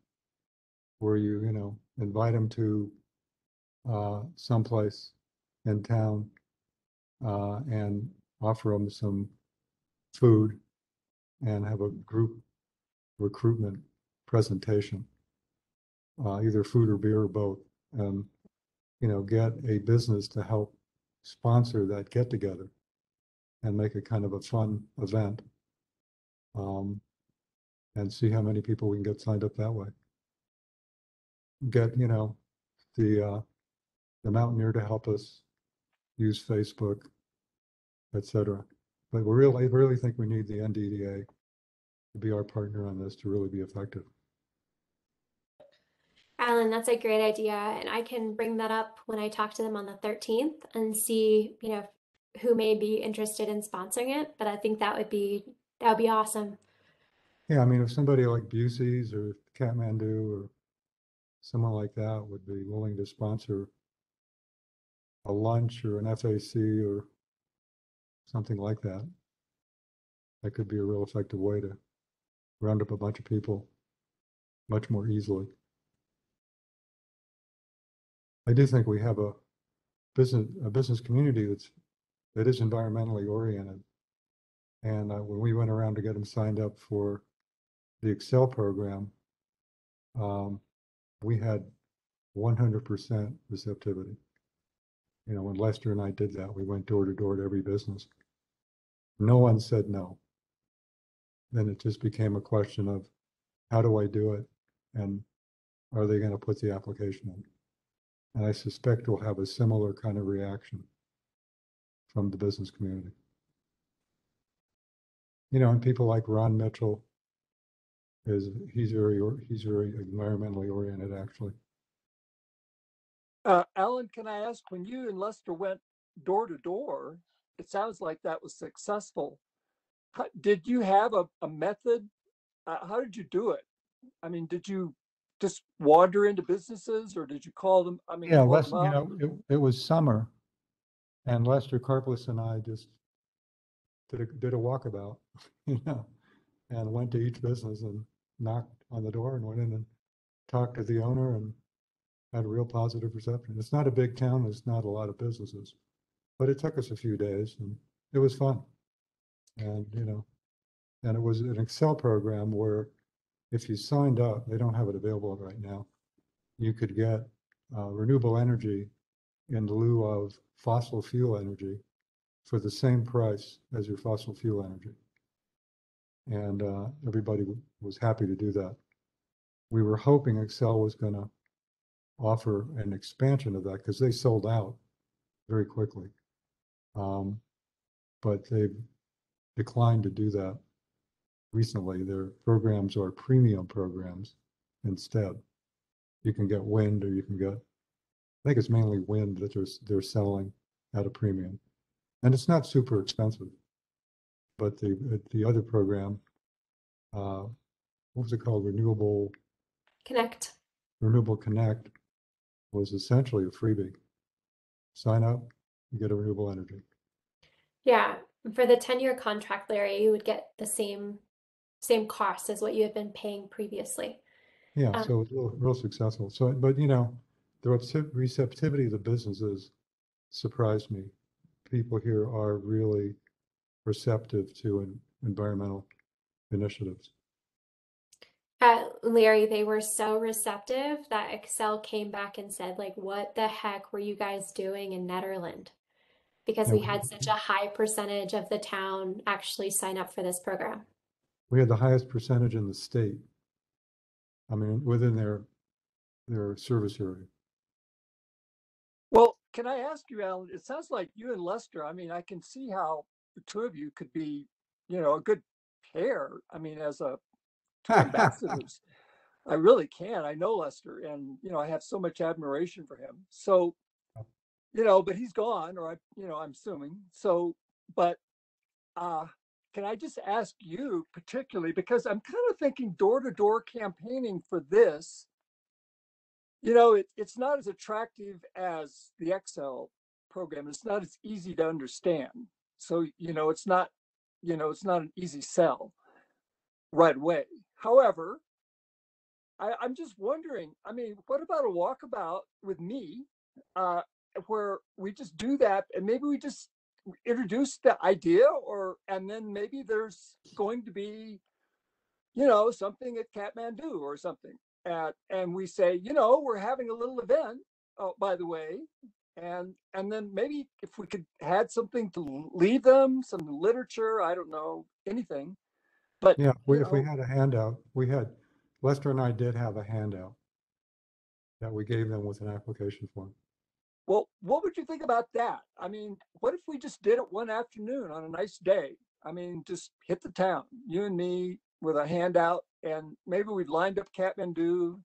where you know, invite them to someplace in town and offer them some food and have a group recruitment presentation, either food or beer or both, and, you know, get a business to help sponsor that get together and make it kind of a fun event, and see how many people we can get signed up that way. Get, you know, the Mountaineer to help us use Facebook, etc. But we really think we need the NDDA to be our partner on this to really be effective.
Alan, that's a great idea, and I can bring that up when I talk to them on the 13th and see, you know, who may be interested in sponsoring it. But I think that would be awesome.
Yeah, I mean, if somebody like Busey's or Kathmandu or someone like that would be willing to sponsor a lunch or an FAC or something like that, that could be a real effective way to round up a bunch of people much more easily. I do think we have a business community that is environmentally oriented. And when we went around to get them signed up for the Excel program, we had 100% receptivity. You know, when Lester and I did that, we went door to door to every business. No one said no. Then it just became a question of how do I do it? And are they going to put the application in? And I suspect we'll have a similar kind of reaction from the business community. You know, and people like Ron Mitchell he's very environmentally oriented, actually.
Alan, can I ask, when you and Lester went door to door, it sounds like that was successful. Did you have a method? How did you do it? I mean, did you just wander into businesses, or did you call them? I mean,
Yeah,
call them
you
up?
know, it was summer, and Lester Karplus and I just did a walkabout, you know, and went to each business and knocked on the door and went in and talked to the owner and had a real positive reception. It's not a big town, there's not a lot of businesses, but it took us a few days and it was fun. And, you know, and it was an Excel program where if you signed up, they don't have it available right now, you could get renewable energy in lieu of fossil fuel energy for the same price as your fossil fuel energy. And everybody was happy to do that. We were hoping Excel was going to offer an expansion of that because they sold out very quickly. But they declined to do that recently. Their programs are premium programs instead. You can get wind, or you can get, I think it's mainly wind that they're selling at a premium. And it's not super expensive. But the other program, what was it called? Renewable
Connect.
Connect was essentially a freebie. Sign up, you get a renewable energy.
Yeah. For the 10-year contract, Larry, you would get the same cost as what you had been paying previously.
Yeah, so it's real successful. So, but you know, the receptivity of the businesses surprised me. People here are really receptive to environmental initiatives.
Larry, they were so receptive that Excel came back and said, like, what the heck were you guys doing in Nederland? Because
Yeah,
we had such a high percentage of the town actually sign up for this program.
we had the highest percentage in the state. I mean, within their service area.
Well, can I ask you, Alan? It sounds like you and Lester, I mean, I can see how the two of you could be, you know, a good pair. I mean, as two ambassadors. I really can. I know Lester, and you know, I have so much admiration for him. So, you know, but he's gone, or I'm assuming. So, but can I just ask you particularly, because I'm kind of thinking door-to-door campaigning for this, you know, it's not as attractive as the Excel program. It's not as easy to understand. So, you know, it's not an easy sell right away. However, I'm just wondering, I mean, what about a walkabout with me, where we just do that and maybe we just introduce the idea, and then maybe there's going to be, you know, something at Kathmandu or something. And we say, you know, we're having a little event, oh, by the way. And then maybe if we could add something to leave them, some literature, I don't know, anything. But
yeah, if we
know,
had a handout, Lester and I did have a handout that we gave them with an application form.
well, what would you think about that? I mean, what if we just did it one afternoon on a nice day? I mean, just hit the town, you and me, with a handout, and maybe we'd lined up Kathmandu,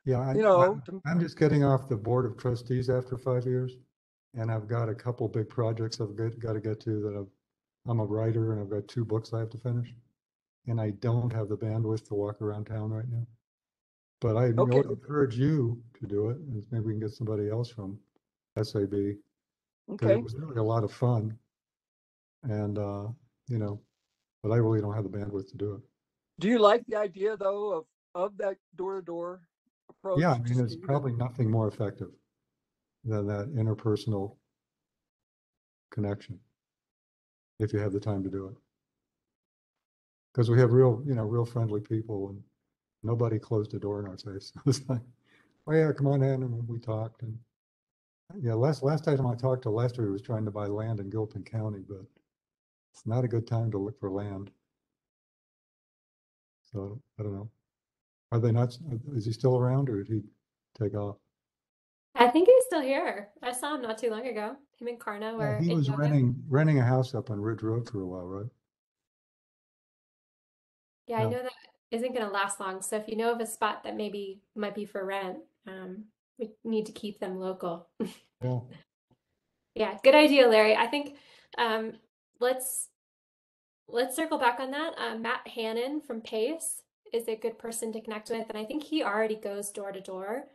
Yeah,
you know,
I'm just getting off the board of trustees after 5 years, and I've got a couple big projects I've got to get to that I'm a writer and I've got 2 books I have to finish, and I don't have the bandwidth to walk around town right now. But I
okay.
would encourage you to do it, and maybe we can get somebody else from SAB, because
Okay.
it was really a lot of fun, and you know, but I really don't have the bandwidth to do it.
Do you like the idea though of that door-to-door approach?
Yeah, I mean, it's probably nothing more effective than that interpersonal connection, if you have the time to do it. Because we have real friendly people, and nobody closed the door in our face. It was like, oh yeah, come on in, and we talked. And yeah, last time I talked to Lester, he was trying to buy land in Gilpin County, but it's not a good time to look for land. So I don't know. Are they not? Is he still around, or did he take off?
I think he's still here. I saw him not too long ago. Him and Karna
Yeah,
were
he
in
was
yoga.
renting a house up on Ridge Road for a while, right?
Yeah, I
Yeah.
know that isn't going to last long. So if you know of a spot that maybe might be for rent, we need to keep them local.
Yeah.
Yeah, good idea, Larry. I think um, let's circle back on that. Matt Hannon from Pace is a good person to connect with, and I think he already goes door to door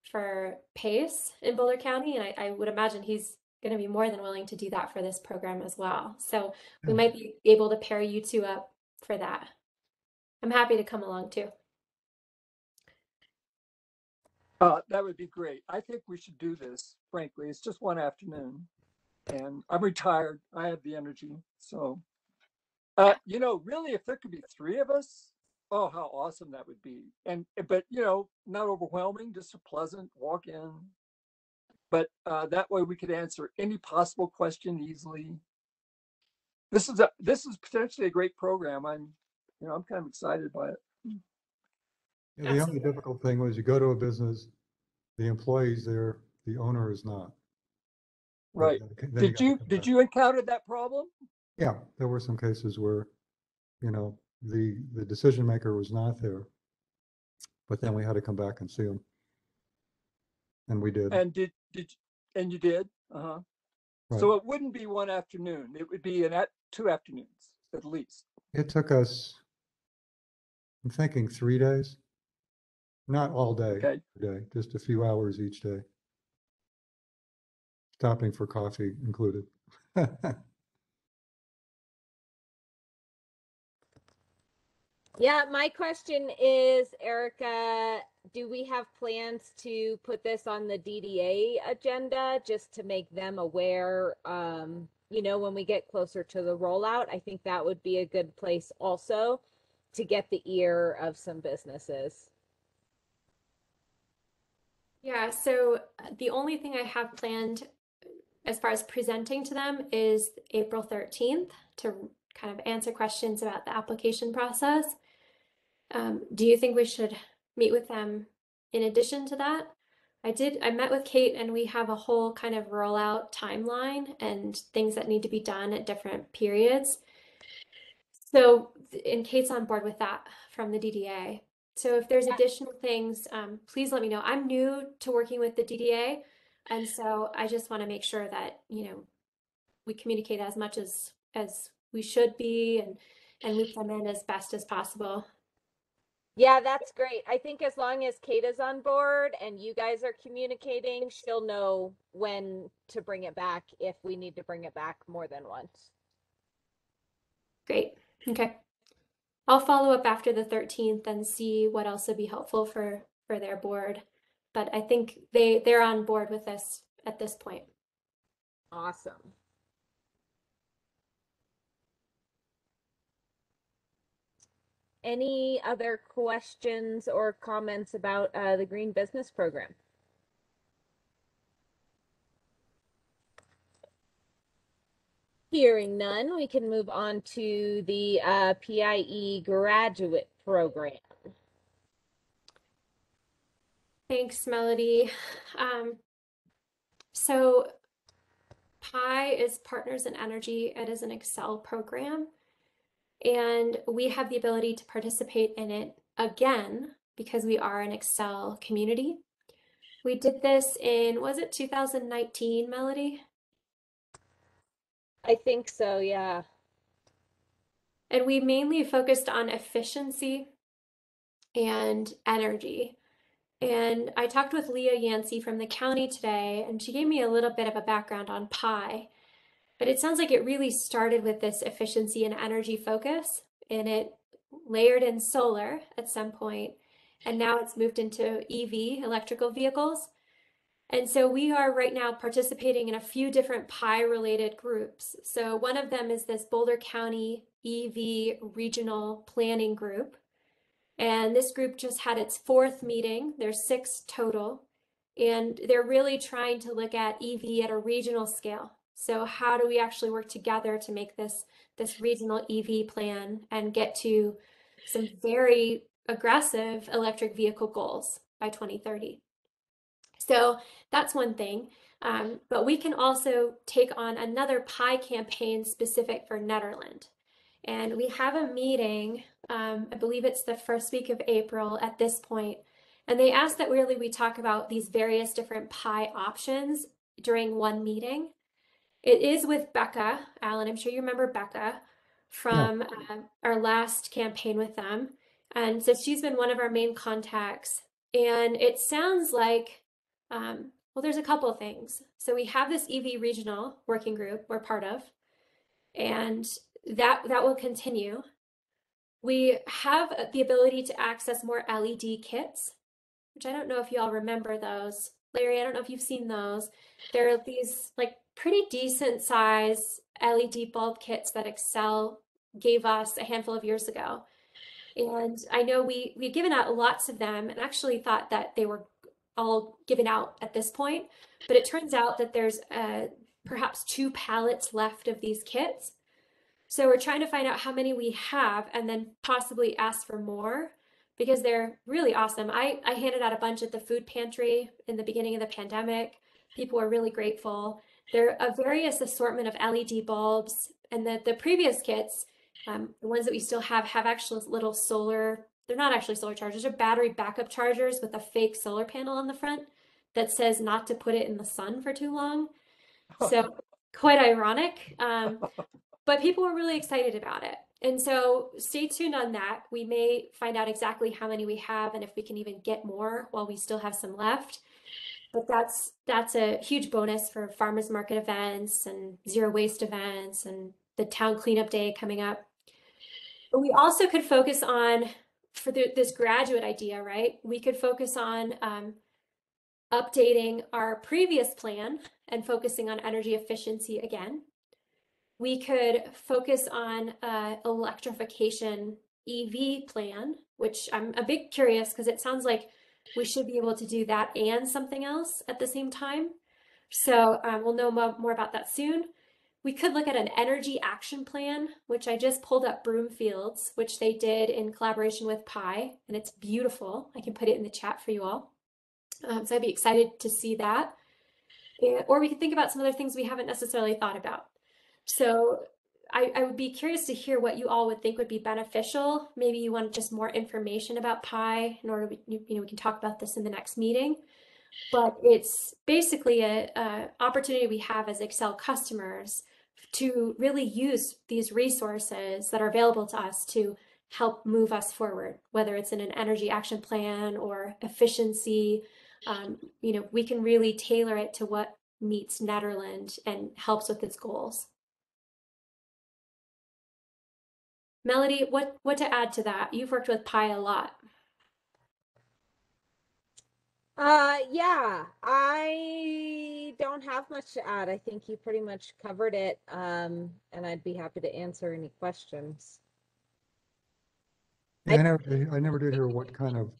for Pace in Boulder County, and I would imagine he's going to be more than willing to do that for this program as well. So we
Yeah.
might be able to pair you two up for that. I'm happy to come along too.
That would be great. I think we should do this, frankly. It's just one afternoon and I'm retired. I have the energy. So, really, if there could be three of us, oh, how awesome that would be. But, not overwhelming, just a pleasant walk in. But that way we could answer any possible question easily. This is potentially a great program. I'm kind of excited by it.
Yeah, the only difficult thing was you go to a business, the employee's there, the owner is not.
Right.
Then you got to come
Did
back.
you encounter that problem?
Yeah, there were some cases where, the decision maker was not there, but then we had to come back and see him, and we did.
And and you did? Uh-huh.
Right.
So it wouldn't be one afternoon. It would be two afternoons at least.
It took us, I'm thinking 3 days, not all day,
Okay.
just a few hours each day, stopping for coffee included.
Yeah, my question is, Erica, do we have plans to put this on the DDA agenda just to make them aware, when we get closer to the rollout? I think that would be a good place also to get the ear of some businesses.
Yeah, so the only thing I have planned as far as presenting to them is April 13th to kind of answer questions about the application process. Do you think we should meet with them in addition to that? I met with Kate and we have a whole kind of rollout timeline and things that need to be done at different periods. So, and Kate's on board with that from the DDA. So if there's additional things, please let me know. I'm new to working with the DDA, and so I just want to make sure that, we communicate as much as we should be and loop them in as best as possible.
Yeah, that's great. I think as long as Kate is on board and you guys are communicating, she'll know when to bring it back if we need to bring it back more than once.
Great. Okay. I'll follow up after the 13th and see what else would be helpful for their board. But I think they're on board with this at this point.
Awesome. Any other questions or comments about the Green Business Program? Hearing none, we can move on to the PIE graduate program.
Thanks, Melody. So PI is Partners in Energy. It is an Excel program, and we have the ability to participate in it again because we are an Excel community. We did this in, was it 2019, Melody?
I think so, yeah.
And we mainly focused on efficiency and energy. And I talked with Leah Yancey from the county today, and she gave me a little bit of a background on PI. But it sounds like it really started with this efficiency and energy focus, and it layered in solar at some point, and now it's moved into EV, electrical vehicles. And so we are right now participating in a few different PI related groups. So one of them is this Boulder County EV Regional Planning Group. And this group just had its 4th meeting. There's 6 total. And they're really trying to look at EV at a regional scale. So how do we actually work together to make this regional EV plan and get to some very aggressive electric vehicle goals by 2030? So that's one thing. But we can also take on another PI campaign specific for Nederland. And we have a meeting, I believe it's the first week of April at this point. And they asked that really we talk about these various different PI options during one meeting. It is with Becca, Alan. I'm sure you remember Becca from our last campaign with them. And so she's been one of our main contacts. And it sounds like, well, there's a couple of things. So we have this EV regional working group we're part of, and that will continue. We have the ability to access more LED kits, which I don't know if you all remember those. Larry, I don't know if you've seen those. There are these like pretty decent size LED bulb kits that Excel gave us a handful of years ago. And I know we've given out lots of them and actually thought that they were all given out at this point, but it turns out that there's perhaps 2 pallets left of these kits. So we're trying to find out how many we have and then possibly ask for more because they're really awesome. I handed out a bunch at the food pantry in the beginning of the pandemic. People were really grateful. They're a various assortment of LED bulbs, and the previous kits, the ones that we still have actually little solar, they're not actually solar chargers, they're battery backup chargers with a fake solar panel on the front that says not to put it in the sun for too long. So quite ironic. But people were really excited about it. And so stay tuned on that. We may find out exactly how many we have and if we can even get more while we still have some left. But that's a huge bonus for farmers market events and zero waste events and the town cleanup day coming up. But we also could focus on, for this graduate idea, right? We could focus on updating our previous plan and focusing on energy efficiency again. We could focus on electrification EV plan, which I'm a bit curious because it sounds like we should be able to do that and something else at the same time. So we'll know more about that soon. We could look at an energy action plan, which I just pulled up Broomfield's, which they did in collaboration with PI, and it's beautiful. I can put it in the chat for you all. So I'd be excited to see that. Or we could think about some other things we haven't necessarily thought about. So I would be curious to hear what you all would think would be beneficial. Maybe you want just more information about PI in order we can talk about this in the next meeting. But it's basically a opportunity we have as Excel customers to really use these resources that are available to us to help move us forward, whether it's in an energy action plan or efficiency. We can really tailor it to what meets Nederland and helps with its goals. Melody, what to add to that? You've worked with PI a lot.
Yeah, I don't have much to add. I think you pretty much covered it. And I'd be happy to answer any questions.
Yeah, I never did hear what kind of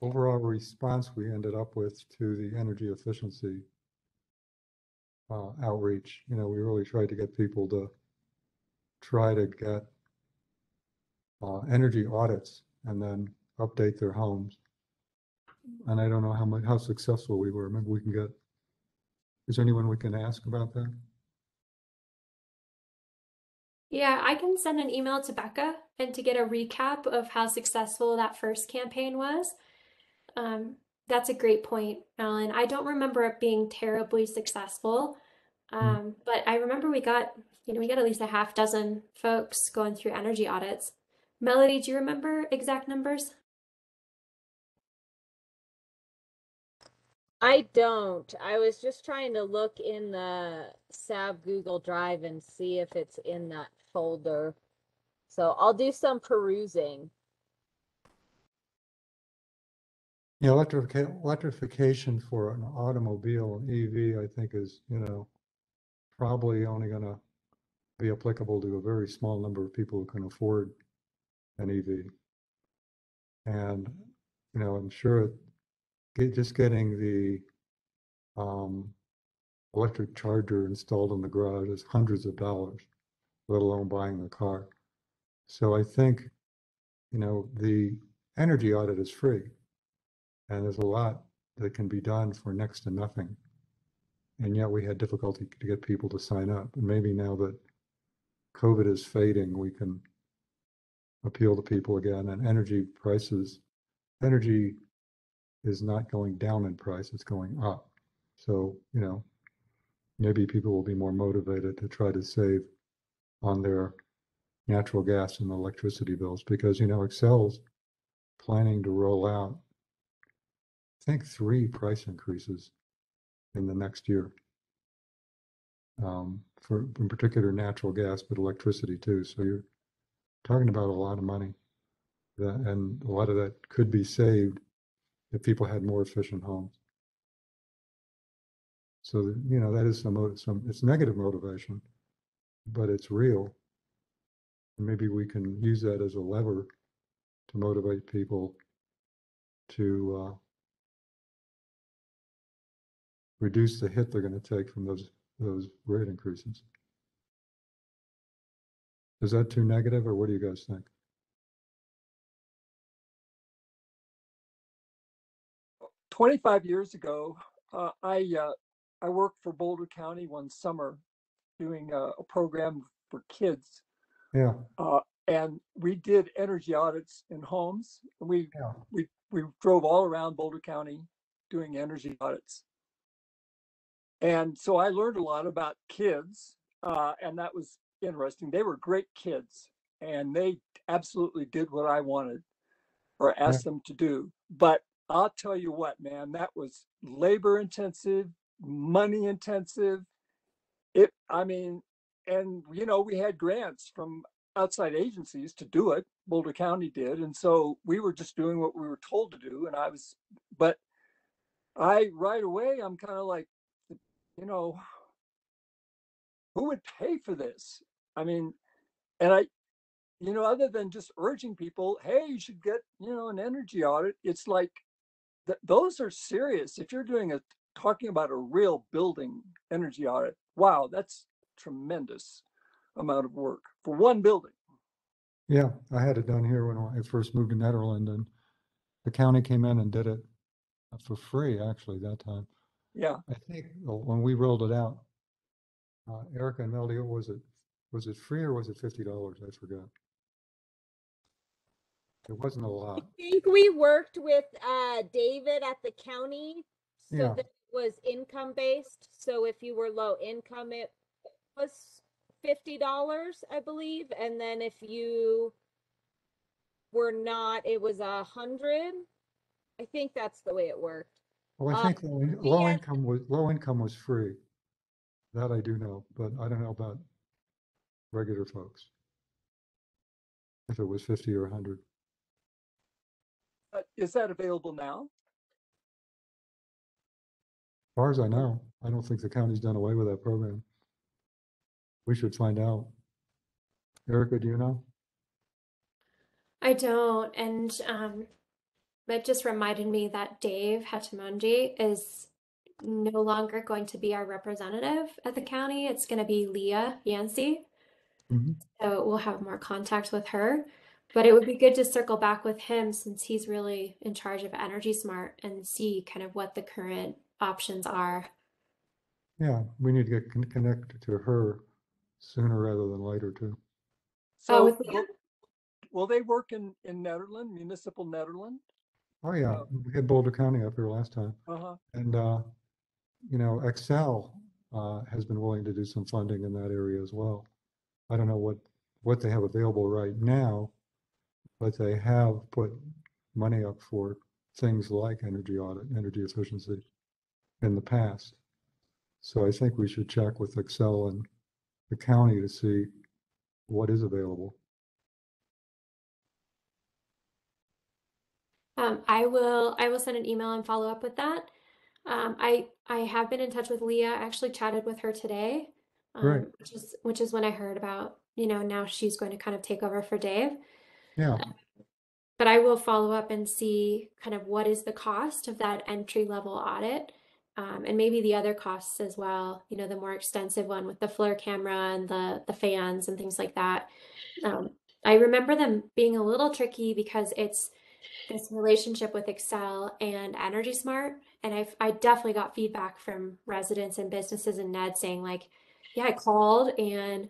overall response we ended up with to the energy efficiency outreach. We really tried to get people to try to get energy audits and then update their homes. And I don't know how successful we were. Maybe we can get, is there anyone we can ask about that?
Yeah, I can send an email to Becca and to get a recap of how successful that first campaign was. That's a great point, Alan. I don't remember it being terribly successful, but I remember we got at least a half dozen folks going through energy audits. Melody, do you remember exact numbers?
I don't. I was just trying to look in the SAB Google Drive and see if it's in that folder. So I'll do some perusing.
Yeah, electrification for an automobile, an EV, I think is, probably only going to be applicable to a very small number of people who can afford an EV. And, I'm sure just getting the electric charger installed in the garage is hundreds of dollars, let alone buying the car. So I think, the energy audit is free, and there's a lot that can be done for next to nothing. And yet we had difficulty to get people to sign up. And maybe now that COVID is fading, we can appeal to people again. And energy is not going down in price, it's going up. So, maybe people will be more motivated to try to save on their natural gas and electricity bills because, Excel's planning to roll out, I think, 3 price increases in the next year. For in particular natural gas, but electricity too. So you're talking about a lot of money, and a lot of that could be saved if people had more efficient homes. So that is some it's negative motivation, but it's real. And maybe we can use that as a lever to motivate people to reduce the hit they're going to take from those rate increases. Is that too negative, or what do you guys think?
25 years ago, I worked for Boulder County one summer doing a program for kids.
Yeah.
And we did energy audits in homes. We
Yeah.
we drove all around Boulder County doing energy audits. And so I learned a lot about kids, and that was interesting. They were great kids, and they absolutely did what I wanted or asked them to do. But I'll tell you what, man, that was labor intensive, money intensive. And we had grants from outside agencies to do it. Boulder County did. And so we were just doing what we were told to do. But right away, I'm kind of like, who would pay for this? I mean, and other than just urging people, hey, you should get, an energy audit. It's like, those are serious. If you're talking about a real building energy audit, wow, that's tremendous amount of work for one building.
Yeah, I had it done here when I first moved to Nederland, and the county came in and did it for free, actually, that time.
Yeah.
I think when we rolled it out, Erica and Melody, was it free or was it $50? I forgot. It wasn't a lot.
I think we worked with David at the county, so
Yeah.
that it was income based. So if you were low income, it was $50, I believe, and then if you were not, it was 100. I think that's the way it worked.
Well, I think low income was free. That I do know, but I don't know about regular folks. If it was 50 or 100.
Is that available now?
As far as I know, I don't think the county's done away with that program. We should find out. Erica, do you know?
I don't, and that just reminded me that Dave Hatamonji is no longer going to be our representative at the county. It's going to be Leah Yancey.
Mm-hmm.
So we'll have more contact with her. But it would be good to circle back with him since he's really in charge of Energy Smart and see kind of what the current options are.
Yeah, we need to get connected to her sooner rather than later too.
So
with Leah?
will they work in Nederland, municipal Nederland?
Oh yeah, we had Boulder County up here last time.
Uh-huh.
And Excel has been willing to do some funding in that area as well. I don't know what they have available right now, but they have put money up for things like energy audit, energy efficiency in the past. So I think we should check with Excel and the county to see what is available.
I will send an email and follow up with that. I have been in touch with Leah. I actually chatted with her today,
Great.
which is when I heard about, now she's going to kind of take over for Dave.
Yeah.
but I will follow up and see kind of what is the cost of that entry level audit. And maybe the other costs as well, you know, the more extensive one with the FLIR camera and the fans and things like that. I remember them being a little tricky because it's this relationship with Excel and Energy Smart. And I definitely got feedback from residents and businesses in Ned saying like, yeah, I called and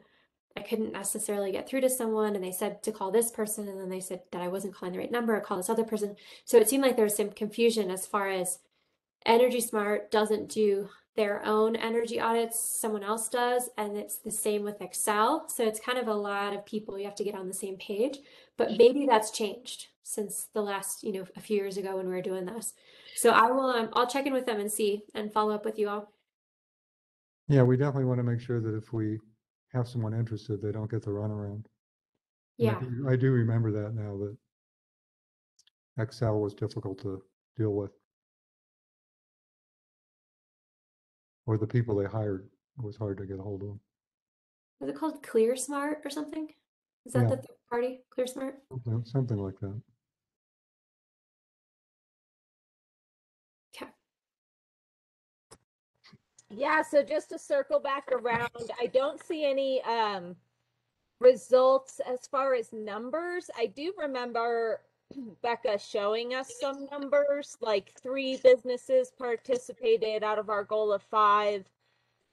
I couldn't necessarily get through to someone, and they said to call this person, and then they said that I wasn't calling the right number, or call this other person. So it seemed like there was some confusion as far as Energy Smart doesn't do their own energy audits, someone else does, and it's the same with Excel. So it's kind of a lot of people you have to get on the same page, but maybe that's changed since the last, you know, a few years ago when we were doing this. So I will, I'll check in with them and see and follow up with you all.
Yeah, we definitely want to make sure that if we have someone interested, they don't get the runaround. And
Yeah.
I do remember that now, that Excel was difficult to deal with. Or the people they hired, it was hard to get a hold of them.
Was it called Clear Smart or something? Is that
Yeah.
the third party, Clear Smart?
Something like that.
Okay.
Yeah, so just to circle back around, I don't see any results as far as numbers. I do remember Becca showing us some numbers, like 3 businesses participated out of our goal of 5.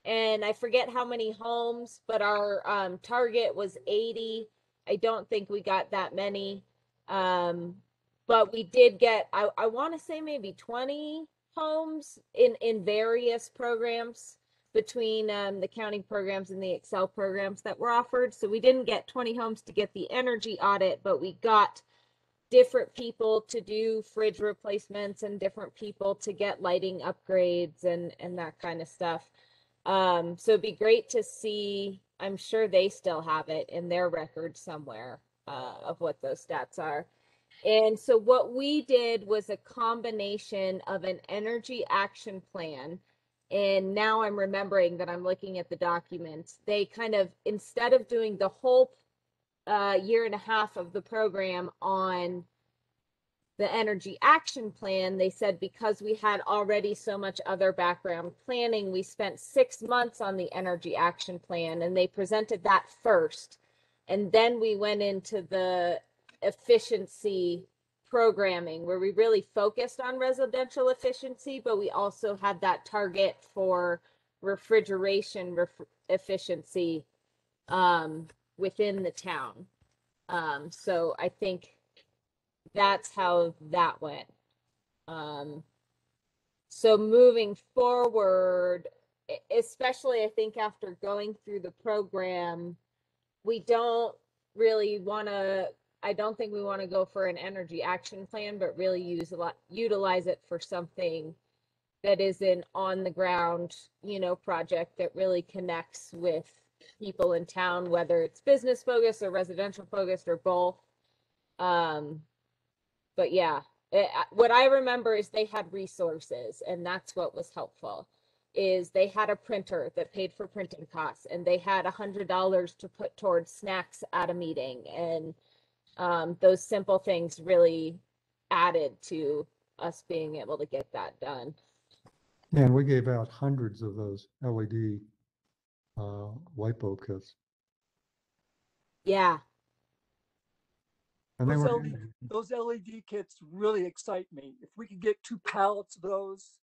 And I forget how many homes, but our target was 80. I don't think we got that many. But we did get, I want to say maybe 20 homes in various programs between the county programs and the Excel programs that were offered. So we didn't get 20 homes to get the energy audit, but we got different people to do fridge replacements and different people to get lighting upgrades and that kind of stuff. So it'd be great to see. I'm sure they still have it in their record somewhere of what those stats are. And so what we did was a combination of an energy action plan. And now I'm remembering that I'm looking at the documents. They kind of, instead of doing the whole year and a half of the program on the energy action plan, they said because we had already so much other background planning, we spent 6 months on the energy action plan, and they presented that first. And then we went into the efficiency programming where we really focused on residential efficiency, but we also had that target for refrigeration efficiency within the town. So I think that's how that went. So moving forward, especially I think after going through the program, we don't really want to, I don't think we want to go for an energy action plan, but really utilize it for something that is an on the ground, you know, project that really connects with people in town, whether it's business focused or residential focused or both. But yeah, what I remember is they had resources, and that's what was helpful. Is they had a printer that paid for printing costs, and they had $100 to put towards snacks at a meeting, and those simple things really added to us being able to get that done.
Yeah, and we gave out hundreds of those LED light bulb kits.
Yeah.
And they
Those
were,
those LED kits really excite me. If we could get 2 pallets of those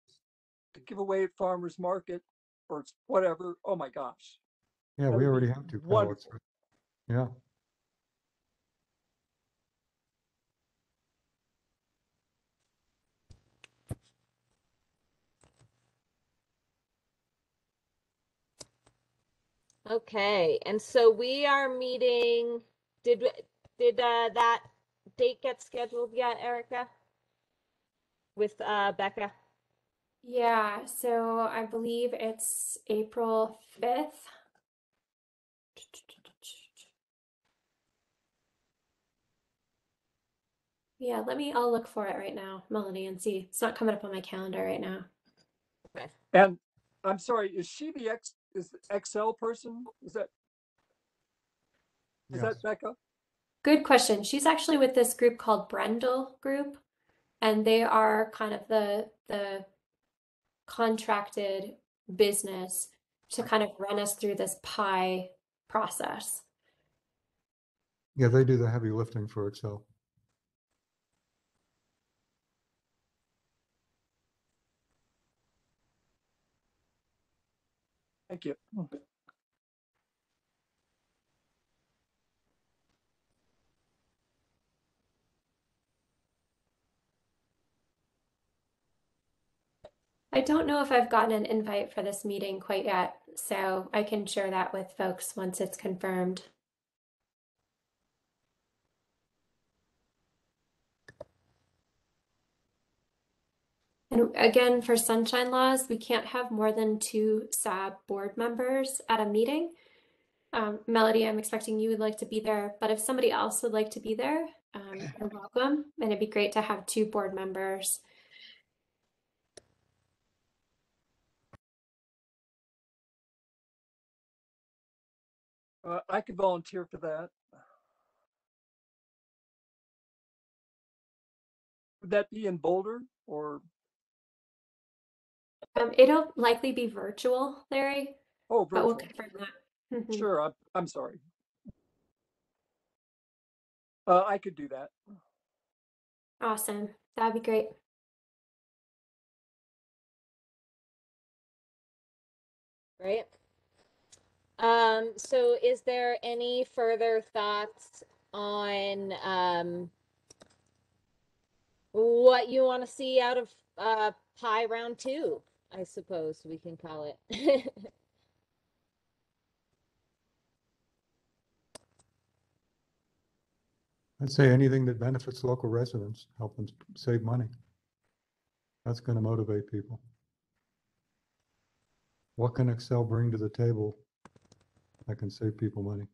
to give away at farmers market or whatever, oh my gosh.
yeah,
That
we
would
already
be
have 2 pallets.
wonderful.
Yeah.
Okay, and so we are meeting. Did that date get scheduled yet, Erica? With Becca?
Yeah, so I believe it's April 5th. Yeah, I'll look for it right now, Melanie, and see. It's not coming up on my calendar right now.
Okay.
And I'm sorry, is she the Excel person? Is
Yes.
that Becca?
Good question. She's actually with this group called Brendel Group, and they are kind of the contracted business to kind of run us through this PI process.
Yeah, they do the heavy lifting for Excel.
Thank you.
I don't know if I've gotten an invite for this meeting quite yet, so I can share that with folks once it's confirmed. And again, for sunshine laws, we can't have more than 2 SAB board members at a meeting. Melody, I'm expecting you would like to be there, but if somebody else would like to be there, you're welcome. And it'd be great to have 2 board members.
I could volunteer for that. Would that be in Boulder or?
It'll likely be virtual, Larry,
Oh,
but we'll
virtual.
confirm that. Mhm.
Sure, I'm sorry. I could do that.
Awesome. That'd be great.
Great. So is there any further thoughts on what you want to see out of Pi round 2, I suppose we can call it?
I'd say anything that benefits local residents, help them save money. That's going to motivate people. What can Excel bring to the table that can save people money?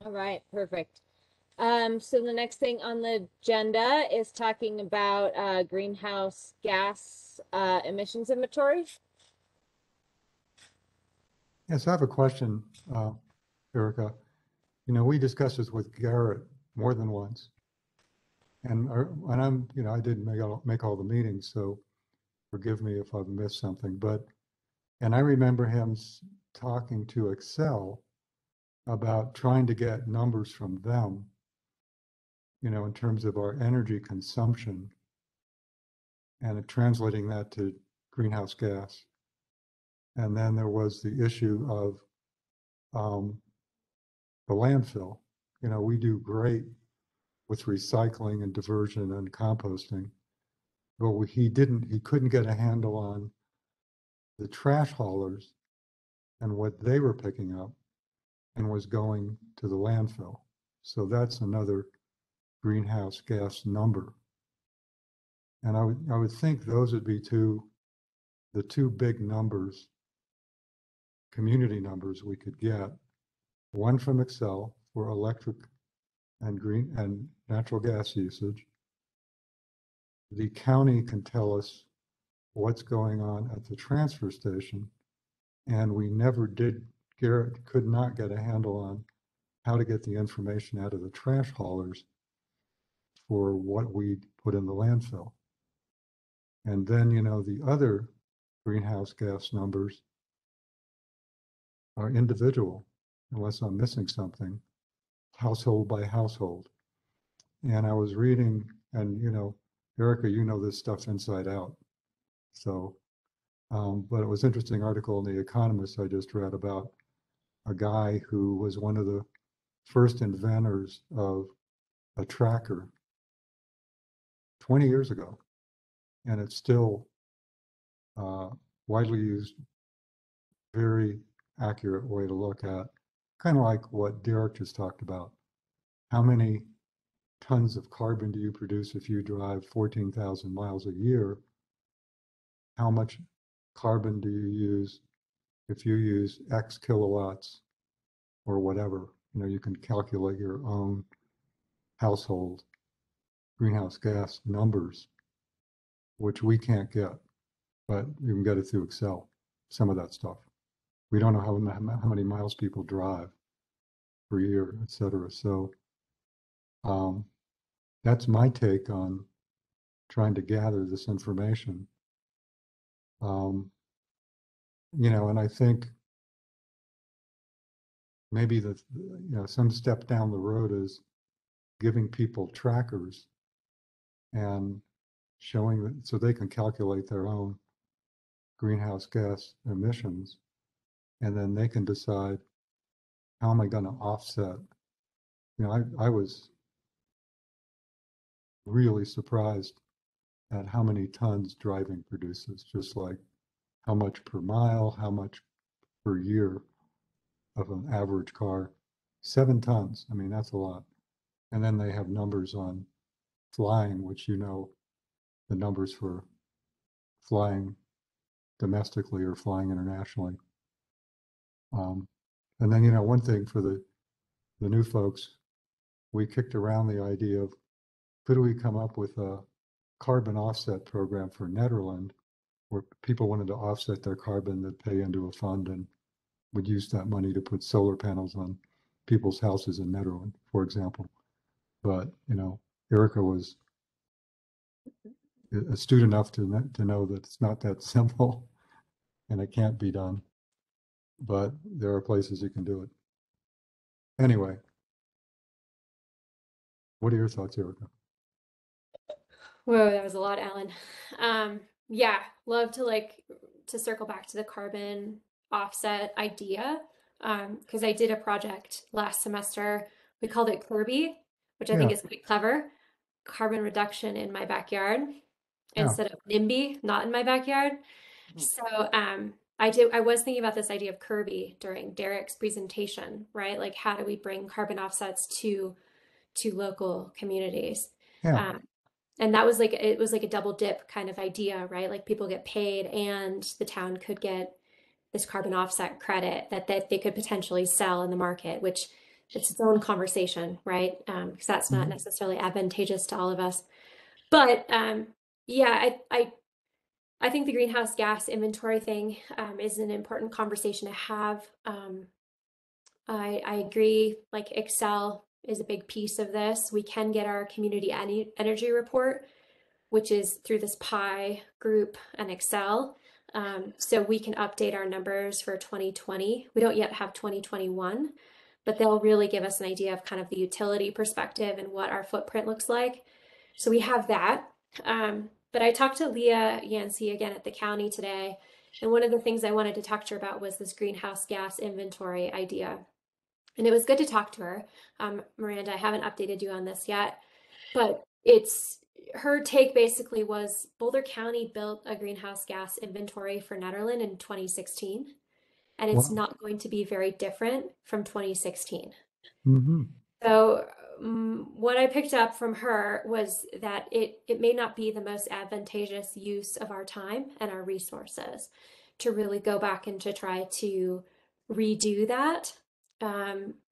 All right, perfect. So the next thing on the agenda is talking about greenhouse gas emissions inventory.
Yes, I have a question, Erica. You know, we discussed this with Garrett more than once. And I'm, you know, I didn't make all the meetings, so forgive me if I've missed something. And I remember him talking to Excel about trying to get numbers from them, you know, in terms of our energy consumption and translating that to greenhouse gas. And then there was the issue of the landfill. You know, we do great with recycling and diversion and composting, but he couldn't get a handle on the trash haulers and what they were picking up and was going to the landfill. So that's another greenhouse gas number. And I would think those would be the two big numbers, community numbers we could get. One from Excel for electric and green and natural gas usage. The county can tell us what's going on at the transfer station. And we never did, Garrett could not get a handle on how to get the information out of the trash haulers for what we put in the landfill. And then, you know, the other greenhouse gas numbers are individual, unless I'm missing something, household by household. And I was reading, and, you know, Erica, you know this stuff inside out. So, but it was an interesting article in The Economist I just read about a guy who was one of the first inventors of a tracker 20 years ago. And it's still widely used, very accurate way to look at, kind of like what Derek just talked about. How many tons of carbon do you produce if you drive 14,000 miles a year? How much carbon do you use if you use X kilowatts or whatever? You know, you can calculate your own household greenhouse gas numbers, which we can't get. but you can get it through Excel, some of that stuff. We don't know how many miles people drive per year, et cetera. So that's my take on trying to gather this information. And I think maybe some step down the road is giving people trackers and showing that so they can calculate their own greenhouse gas emissions, and then they can decide, how am I going to offset? I was really surprised at how many tons driving produces, just like how much per mile, how much per year of an average car. 7 tons. I mean, that's a lot. And then they have numbers on flying, which the numbers for flying domestically or flying internationally. And then, one thing for the new folks, we kicked around the idea of, could we come up with a carbon offset program for Nederland, where people wanted to offset their carbon, that pay into a fund and would use that money to put solar panels on people's houses in Nederland, for example. But, Erica was astute enough to know that it's not that simple and it can't be done. But there are places you can do it. Anyway, what are your thoughts, Erica?
Whoa, that was a lot, Alan. Yeah, love to circle back to the carbon offset idea. Because I did a project last semester. We called it Kirby, which I think is quite clever. Carbon reduction in my backyard instead of NIMBY, not in my backyard. So I was thinking about this idea of Kirby during Derek's presentation, right? Like, how do we bring carbon offsets to local communities? And that was it was like a double dip kind of idea, right? Like, people get paid and the town could get this carbon offset credit that they could potentially sell in the market, which it's its own conversation, right? Because that's not necessarily advantageous to all of us. But yeah, I think the greenhouse gas inventory thing is an important conversation to have. I agree, like, Excel is a big piece of this. We can get our community energy report, which is through this Pi group and Excel. So we can update our numbers for 2020. We don't yet have 2021, but they'll really give us an idea of kind of the utility perspective and what our footprint looks like. So we have that. But I talked to Leah Yancey again at the county today, and one of the things I wanted to talk to her about was this greenhouse gas inventory idea. And it was good to talk to her. Miranda, I haven't updated you on this yet, but her take basically was Boulder County built a greenhouse gas inventory for Nederland in 2016, and it's not going to be very different from 2016. So what I picked up from her was that it may not be the most advantageous use of our time and our resources to really go back and to try to redo that.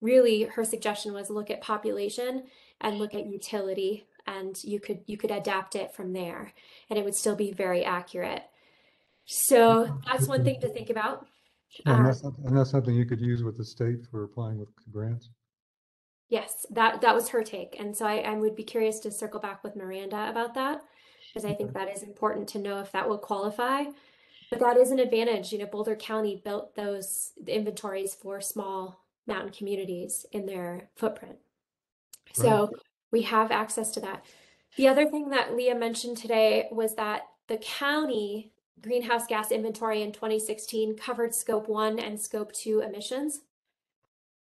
Really, her suggestion was look at population and look at utility, and you could adapt it from there, and it would still be very accurate. So that's one thing to think about.
And that's something you could use with the state for applying with grants.
Yes, that was her take. And so I would be curious to circle back with Miranda about that, because I think that is important to know if that will qualify. But that is an advantage. Boulder County built those inventories for small mountain communities in their footprint. So we have access to that. The other thing that Leah mentioned today was that the county greenhouse gas inventory in 2016 covered scope 1 and scope 2 emissions.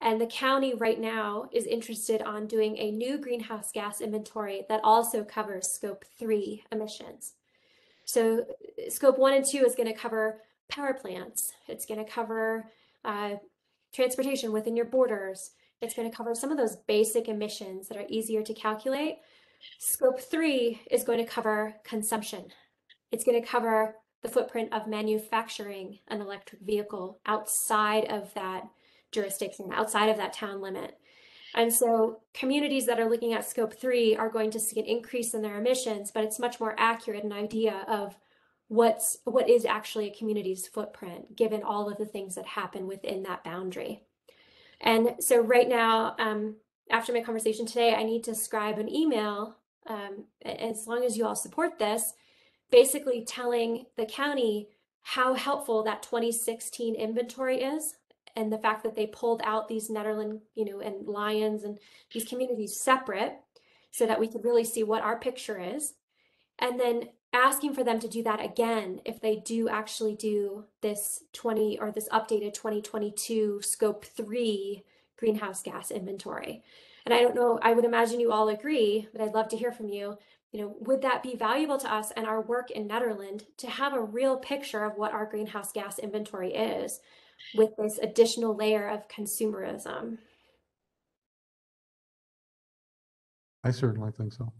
And the county right now is interested on doing a new greenhouse gas inventory that also covers scope 3 emissions. So scope 1 and 2 is going to cover power plants. It's going to cover transportation within your borders. It's going to cover some of those basic emissions that are easier to calculate. Scope 3 is going to cover consumption. It's going to cover the footprint of manufacturing an electric vehicle outside of that jurisdiction, outside of that town limit. And so communities that are looking at scope 3 are going to see an increase in their emissions, but it's much more accurate an idea of what is actually a community's footprint, given all of the things that happen within that boundary. And so right now, after my conversation today, I need to scribe an email, as long as you all support this, basically telling the county how helpful that 2016 inventory is, and the fact that they pulled out these Nederland, and Lions and these communities separate, so that we could really see what our picture is. And then asking for them to do that again if they do actually do this this updated 2022 scope 3 greenhouse gas inventory. And I don't know, I would imagine you all agree, but I'd love to hear from you. Would that be valuable to us and our work in Nederland to have a real picture of what our greenhouse gas inventory is with this additional layer of consumerism?
I certainly think so.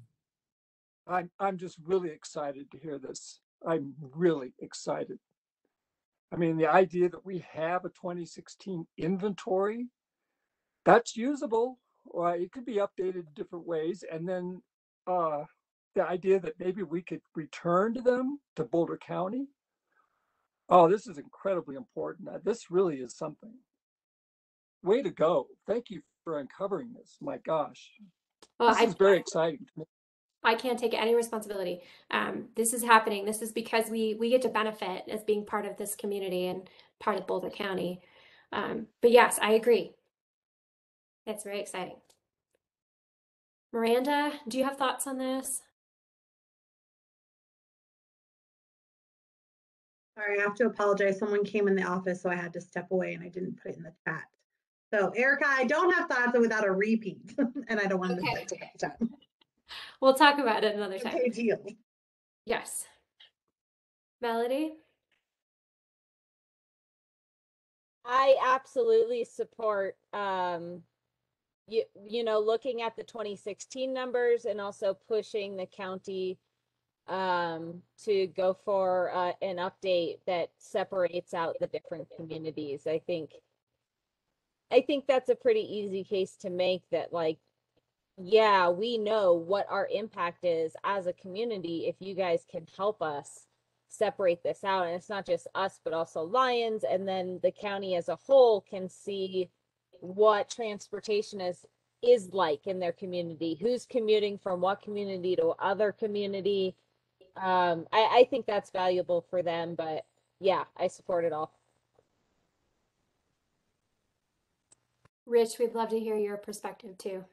I'm just really excited to hear this. I'm really excited. I mean, the idea that we have a 2016 inventory, that's usable, or it could be updated in different ways. And then the idea that maybe we could return to them, to Boulder County. Oh, this is incredibly important. This really is something. Way to go. Thank you for uncovering this. My gosh.
Well,
this is very exciting to me.
I can't take any responsibility. This is happening. This is because we get to benefit as being part of this community and part of Boulder County. But yes, I agree. It's very exciting. Miranda, do you have thoughts on this?
Sorry, I have to apologize. Someone came in the office, so I had to step away and I didn't put it in the chat. So Erica, I don't have thoughts without a repeat, and I don't want to miss that next time.
We'll talk about it another time.
Okay, deal.
Yes. Melody?
I absolutely support looking at the 2016 numbers and also pushing the county to go for an update that separates out the different communities. I think that's a pretty easy case to make, that yeah, we know what our impact is as a community if you guys can help us separate this out. And it's not just us, but also Lions, and then the county as a whole can see what transportation is like in their community, who's commuting from what community to other community. I think that's valuable for them, but yeah, I support it all.
Rich, we'd love to hear your perspective too.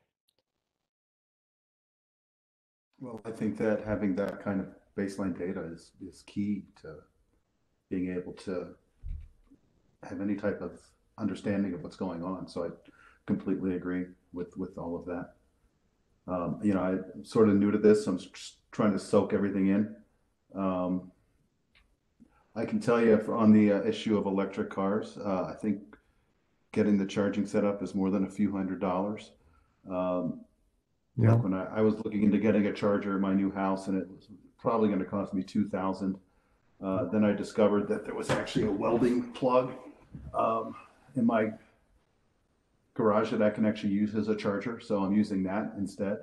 Well, I think that having that kind of baseline data is key to being able to have any type of understanding of what's going on. So I completely agree with all of that. I'm sort of new to this, so I'm trying to soak everything in. I can tell you on the issue of electric cars, I think getting the charging set up is more than a few $100s.
Yeah.
Like when I was looking into getting a charger in my new house, and it was probably going to cost me $2,000. Then I discovered that there was actually a welding plug in my garage that I can actually use as a charger. So I'm using that instead,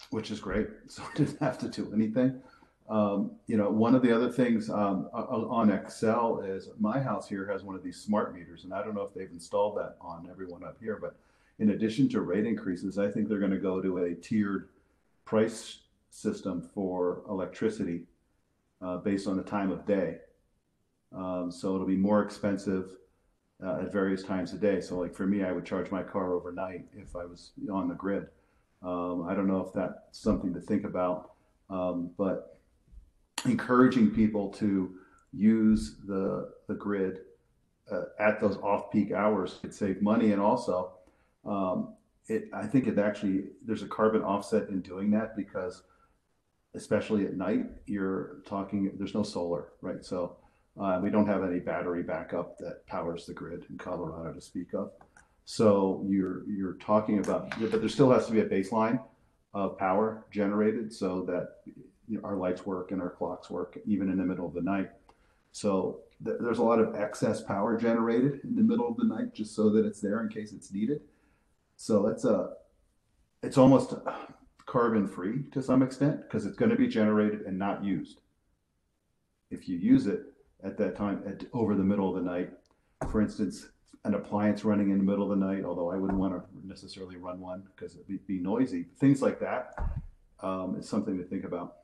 which is great. So I didn't have to do anything. One of the other things on Excel is my house here has one of these smart meters, and I don't know if they've installed that on everyone up here, but in addition to rate increases, I think they're going to go to a tiered price system for electricity based on the time of day. So it'll be more expensive at various times of day. So like for me, I would charge my car overnight if I was on the grid. I don't know if that's something to think about, but encouraging people to use the grid at those off-peak hours could save money. And also, I think there's a carbon offset in doing that, because especially at night, there's no solar, right? So we don't have any battery backup that powers the grid in Colorado to speak of. So you're talking about, but there still has to be a baseline of power generated so that our lights work and our clocks work even in the middle of the night. So there's a lot of excess power generated in the middle of the night just so that it's there in case it's needed. So it's almost carbon free to some extent, because it's going to be generated and not used. if you use it at that time over the middle of the night. For instance, an appliance running in the middle of the night, although I wouldn't want to necessarily run one because it'd be noisy. Things like that is something to think about.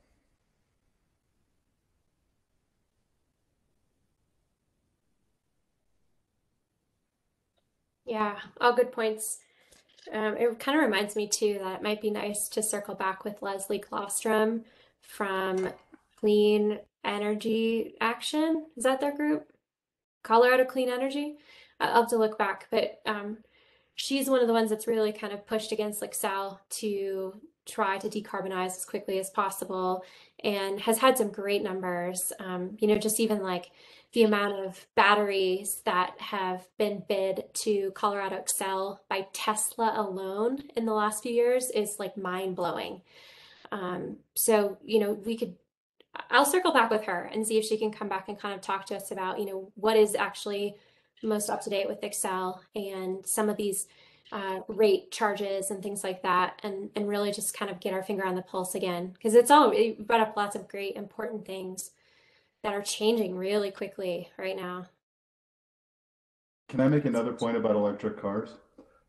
Yeah, all good points. It kind of reminds me too that it might be nice to circle back with Leslie Klostrom from Clean Energy Action. Is that their group? Colorado Clean Energy? I'll have to look back, but she's one of the ones that's really kind of pushed against Excel to try to decarbonize as quickly as possible and has had some great numbers. You know, just even like the amount of batteries that have been bid to Colorado Excel by Tesla alone in the last few years is like mind blowing. So, you know, I'll circle back with her and see if she can come back and kind of talk to us about, you know, what is actually most up to date with Excel and some of these rate charges and things like that, and really just kind of get our finger on the pulse again, because it brought up lots of great important things that are changing really quickly right now.
Can I make another point about electric cars?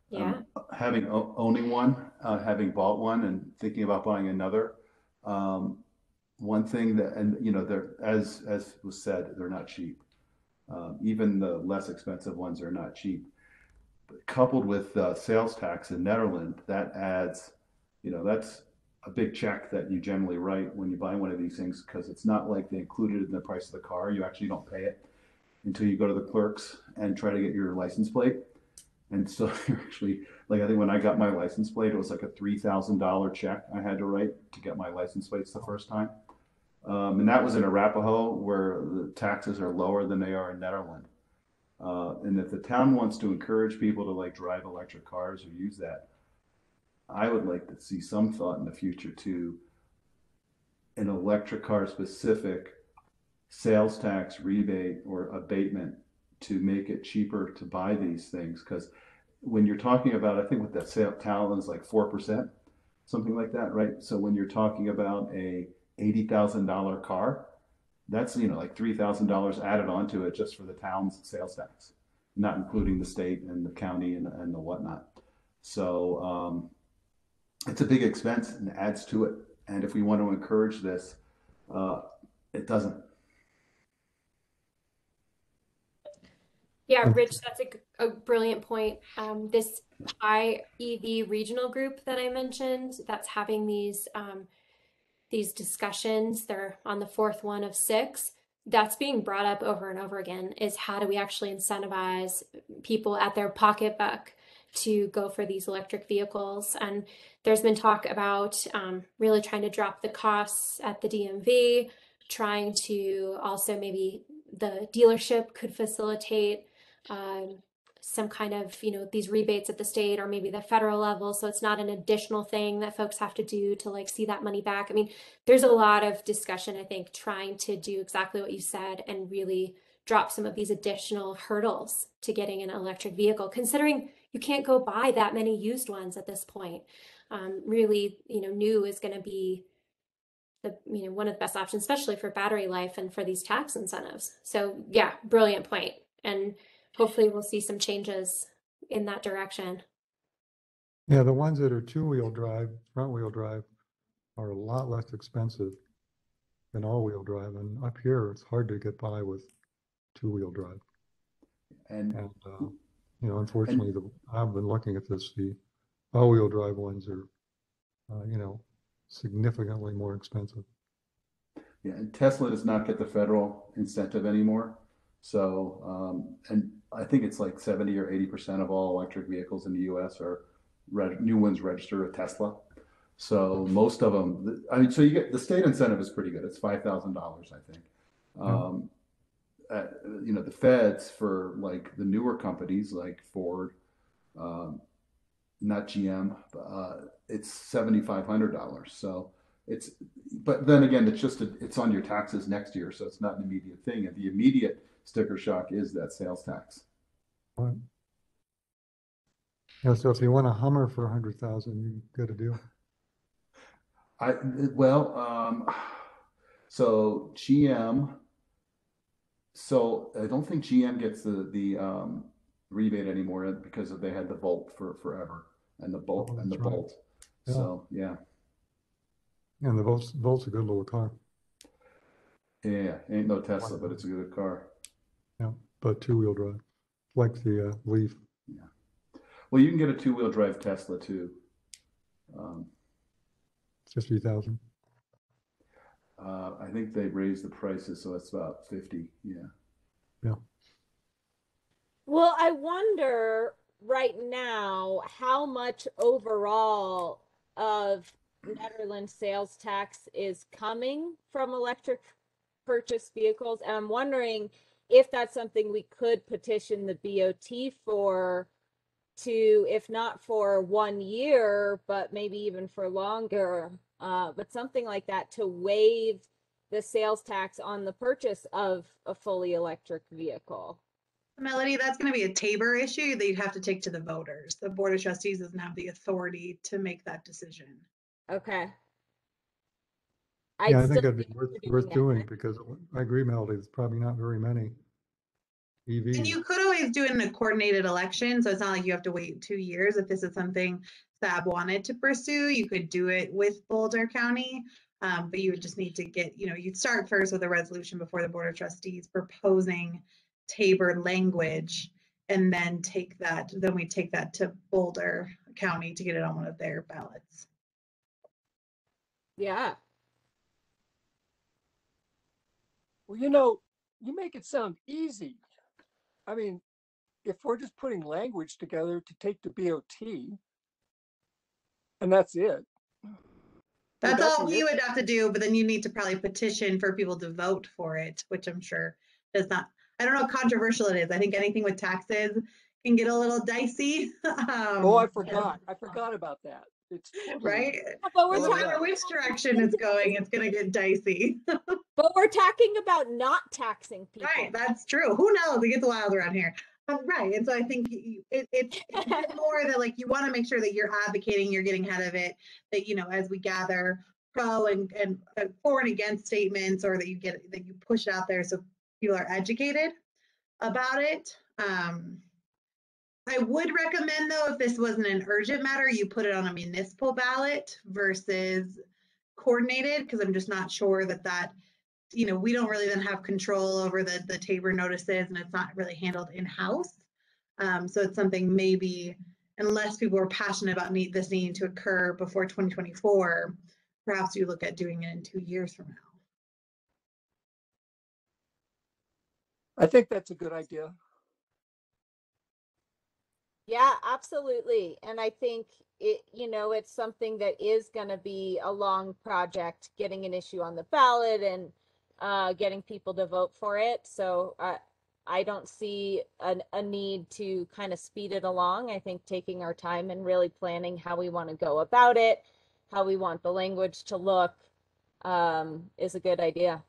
Yeah.
Owning one, having bought one, and thinking about buying another. One thing that, and you know, they're as was said, they're not cheap. Even the less expensive ones are not cheap. But coupled with sales tax in Netherlands, that adds, you know, that's a big check that you generally write when you buy one of these things, because it's not like they included it in the price of the car. You actually don't pay it until you go to the clerks and try to get your license plate. And so you're actually, like, I think when I got my license plate, it was like a $3,000 check I had to write to get my license plates the first time. And that was in Arapahoe, where the taxes are lower than they are in Nederland. And if the town wants to encourage people to like drive electric cars or use that, I would like to see some thought in the future to an electric car specific sales tax rebate or abatement to make it cheaper to buy these things. Because when you're talking about, I think with that sale talent is like 4%, something like that, right? So when you're talking about a $80,000 car, that's, you know, like $3,000 added onto it just for the town's sales tax, not including the state and the county and the whatnot. So it's a big expense and adds to it. And if we want to encourage this, it doesn't.
Yeah, Rich, that's a brilliant point. This high EV regional group that I mentioned that's having these discussions, they're on the fourth one of 6, that's being brought up over and over again, is how do we actually incentivize people at their pocketbook to go for these electric vehicles. And there's been talk about really trying to drop the costs at the DMV, trying to also maybe the dealership could facilitate some kind of, you know, these rebates at the state or maybe the federal level, so it's not an additional thing that folks have to do to like see that money back. I mean, there's a lot of discussion, I think, trying to do exactly what you said and really drop some of these additional hurdles to getting an electric vehicle, considering you can't go buy that many used ones at this point. Really, you know, new is going to be the, you know, one of the best options, especially for battery life and for these tax incentives. So yeah, brilliant point. And hopefully we'll see some changes in that direction.
Yeah, the ones that are two-wheel drive, front-wheel drive, are a lot less expensive than all-wheel drive. And up here, it's hard to get by with two-wheel drive.
And
you know, unfortunately, I've been looking at this. The all-wheel drive ones are, you know, significantly more expensive.
yeah, and Tesla does not get the federal incentive anymore. So, and I think it's like 70 or 80% of all electric vehicles in the US are new ones registered with Tesla. So most of them, I mean, so you get the state incentive is pretty good. It's $5,000, I think. You know, the feds for like the newer companies like Ford, not GM, it's $7,500. So it's, but then again, it's just it's on your taxes next year, so it's not an immediate thing. And the immediate sticker shock is that sales tax.
Right. Yeah, so if you want a Hummer for 100,000, you get a deal.
So GM So I don't think GM gets the rebate anymore because they had the Volt for forever and the Bolt
Oh,
and the
that's right.
Bolt.
Yeah.
So yeah,
And the Volt's a good little car.
yeah, ain't no Tesla, but it's a good car.
Yeah, but two-wheel drive, like the Leaf.
Yeah. Well, you can get a two-wheel drive Tesla too.
50,000.
I think they raised the prices, so it's about 50. Yeah.
Yeah.
Well, I wonder right now how much overall of Netherlands sales tax is coming from electric purchase vehicles. And I'm wondering if that's something we could petition the BOT for, to, if not for 1 year, but maybe even for longer, but something like that to waive the sales tax on the purchase of a fully electric vehicle.
Melody, that's going to be a Tabor issue that you'd have to take to the voters. The Board of Trustees doesn't have the authority to make that decision.
Okay.
Yeah,
I'd
I think
still
that'd be
be
worth
it.
doing because I agree, Melody, there's probably not very many
And
EVs.
you could always do it in a coordinated election, so it's not like you have to wait 2 years. If this is something SAB wanted to pursue, you could do it with Boulder County, but you would just need to get, you'd start first with a resolution before the Board of Trustees proposing Tabor language, and then we take that to Boulder County to get it on one of their ballots.
Yeah.
Well, you make it sound easy. I mean, if we're just putting language together to take to BOT, and that's it.
That's all we would have to do, but then you need to probably petition for people to vote for it, which I'm sure does not, I don't know how controversial it is. I think anything with taxes can get a little dicey.
Oh, I forgot about that. It's totally
Right?
But we're
No
talking,
matter which direction it's going, it's going to get dicey.
but we're talking about not taxing people.
Right, that's true. Who knows? It gets wild around here. Right, and so I think it's more that like you want to make sure that you're advocating, you're getting ahead of it. That as we gather pro and for and against statements, or that you push it out there so people are educated about it. I would recommend though, if this wasn't an urgent matter, you put it on a municipal ballot versus coordinated, because I'm just not sure that we don't really then have control over the Tabor notices, and it's not really handled in-house. So it's something maybe, unless people are passionate about this needing to occur before 2024, perhaps you look at doing it in 2 years from now.
I think that's a good idea.
Yeah, absolutely. And I think it's something that is going to be a long project, getting an issue on the ballot and getting people to vote for it. So I don't see a need to kind of speed it along. I think taking our time and really planning how we want to go about it, how we want the language to look, is a good idea.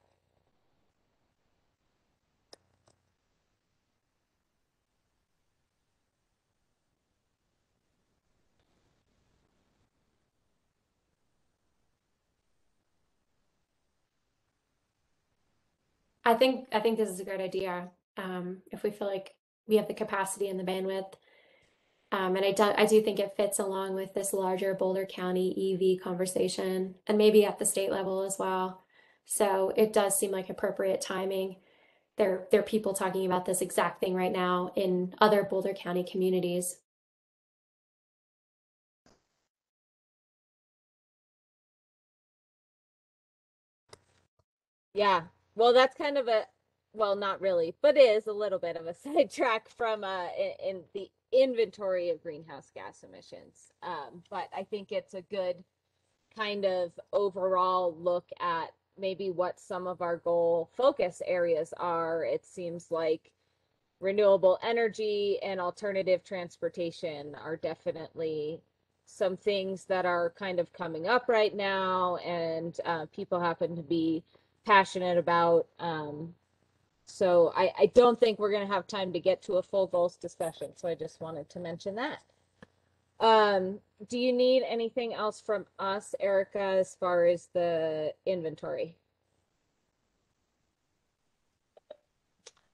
I think this is a great idea. If we feel like we have the capacity and the bandwidth. And I do think it fits along with this larger Boulder County EV conversation, and maybe at the state level as well. So it does seem like appropriate timing. There are people talking about this exact thing right now in other Boulder County communities.
Yeah. Well, that's kind of well, not really, but is a little bit of a sidetrack from in the inventory of greenhouse gas emissions. But I think it's a good kind of overall look at maybe what some of our goal focus areas are. It seems like renewable energy and alternative transportation are definitely some things that are kind of coming up right now, and people happen to be passionate about. So I don't think we're going to have time to get to a full goals discussion. So I just wanted to mention that. Do you need anything else from us, Erica, as far as the inventory?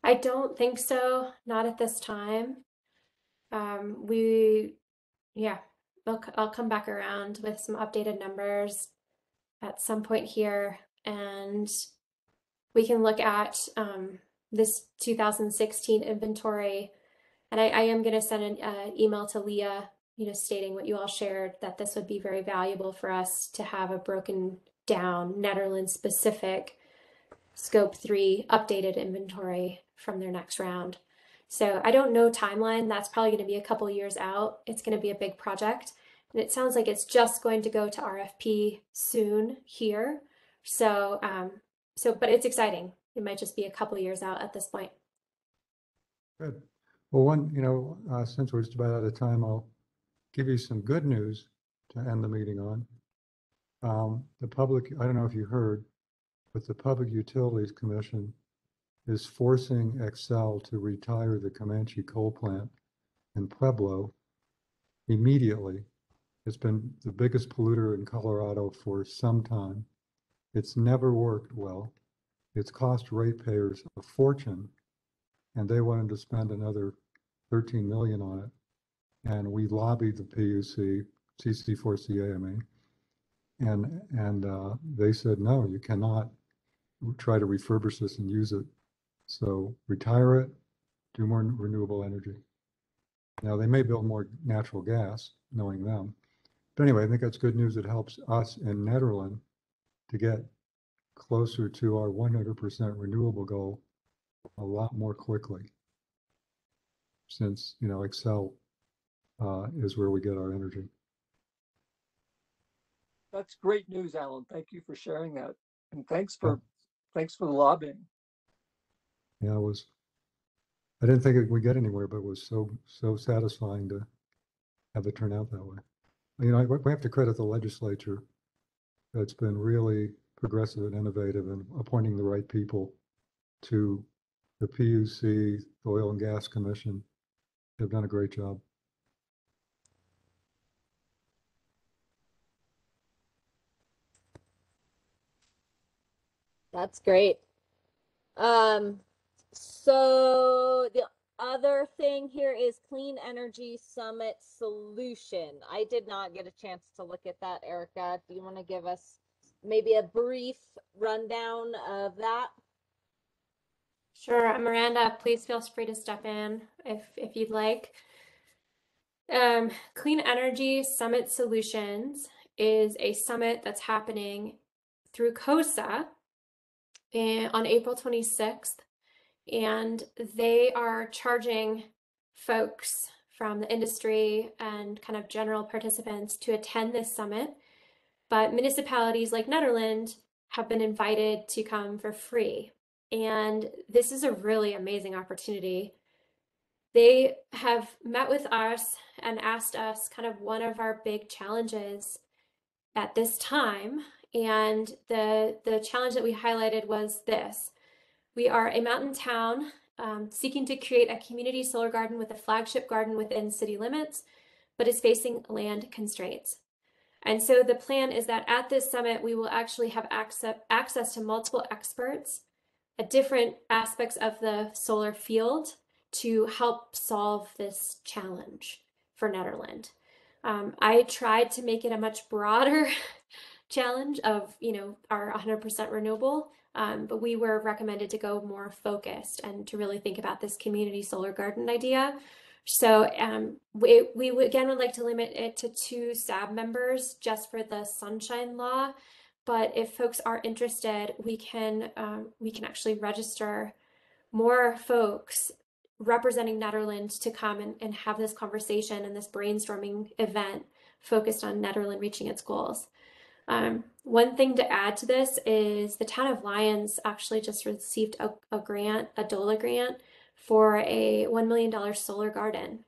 I don't think so, not at this time. Yeah, I'll come back around with some updated numbers at some point here, and we can look at this 2016 inventory. And I am going to send an email to Leah, stating what you all shared, that this would be very valuable for us to have a broken down Netherlands specific scope 3 updated inventory from their next round. So I don't know timeline. That's probably going to be a couple years out. It's going to be a big project. And it sounds like it's just going to go to RFP soon here. So, but it's exciting. It might just be a couple years out at this point.
Good. Well, since we're just about out of time, I'll give you some good news to end the meeting on. The public, I don't know if you heard, but the Public Utilities Commission is forcing Xcel to retire the Comanche coal plant in Pueblo immediately. It's been the biggest polluter in Colorado for some time. It's never worked well. It's cost ratepayers a fortune, and they wanted to spend another 13 million on it. And we lobbied the PUC, CC4CA, I mean, and they said, no, you cannot try to refurbish this and use it. So retire it, do more renewable energy. Now they may build more natural gas, knowing them. But anyway, I think that's good news. It helps us in Nederland to get closer to our 100% renewable goal a lot more quickly, since Xcel is where we get our energy.
That's great news, Alan. Thank you for sharing that, and thanks for the lobbying.
Yeah, I didn't think we'd get anywhere, but it was so satisfying to have it turn out that way. We have to credit the legislature that's been really progressive and innovative in appointing the right people to the PUC, the Oil and Gas Commission. They've done a great job.
That's great. So the other thing here is Clean Energy Summit Solution. I did not get a chance to look at that, Erica. Do you want to give us maybe a brief rundown of that?
Sure, Miranda, please feel free to step in if you'd like. Clean Energy Summit Solutions is a summit that's happening through COSA on April 26th, and they are charging folks from the industry and kind of general participants to attend this summit, but municipalities like Nederland have been invited to come for free. And this is a really amazing opportunity. They have met with us and asked us kind of one of our big challenges at this time. And the challenge that we highlighted was this. We are a mountain town seeking to create a community solar garden with a flagship garden within city limits, but is facing land constraints. And so the plan is that at this summit, we will actually have access to multiple experts at different aspects of the solar field to help solve this challenge for Nederland. I tried to make it a much broader challenge of, our 100% renewable, but we were recommended to go more focused and to really think about this community solar garden idea. So we again would like to limit it to 2 SAB members just for the Sunshine Law. But if folks are interested, we can actually register more folks representing Nederland to come and have this conversation and this brainstorming event focused on Nederland reaching its goals. One thing to add to this is the town of Lyons actually just received a grant, a DOLA grant, for a $1 million solar garden.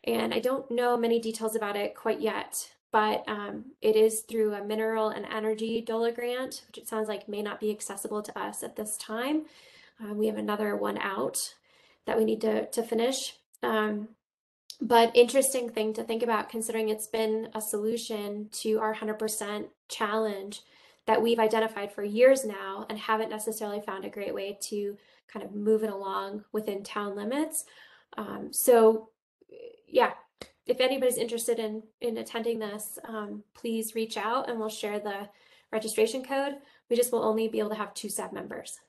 And I don't know many details about it quite yet, but it is through a mineral and energy DOLA grant, which it sounds like may not be accessible to us at this time. We have another one out that we need to finish. But interesting thing to think about, considering it's been a solution to our 100% challenge, that we've identified for years now and haven't necessarily found a great way to kind of move it along within town limits. So yeah, if anybody's interested in attending this, please reach out and we'll share the registration code. We just will only be able to have 2 SAB members.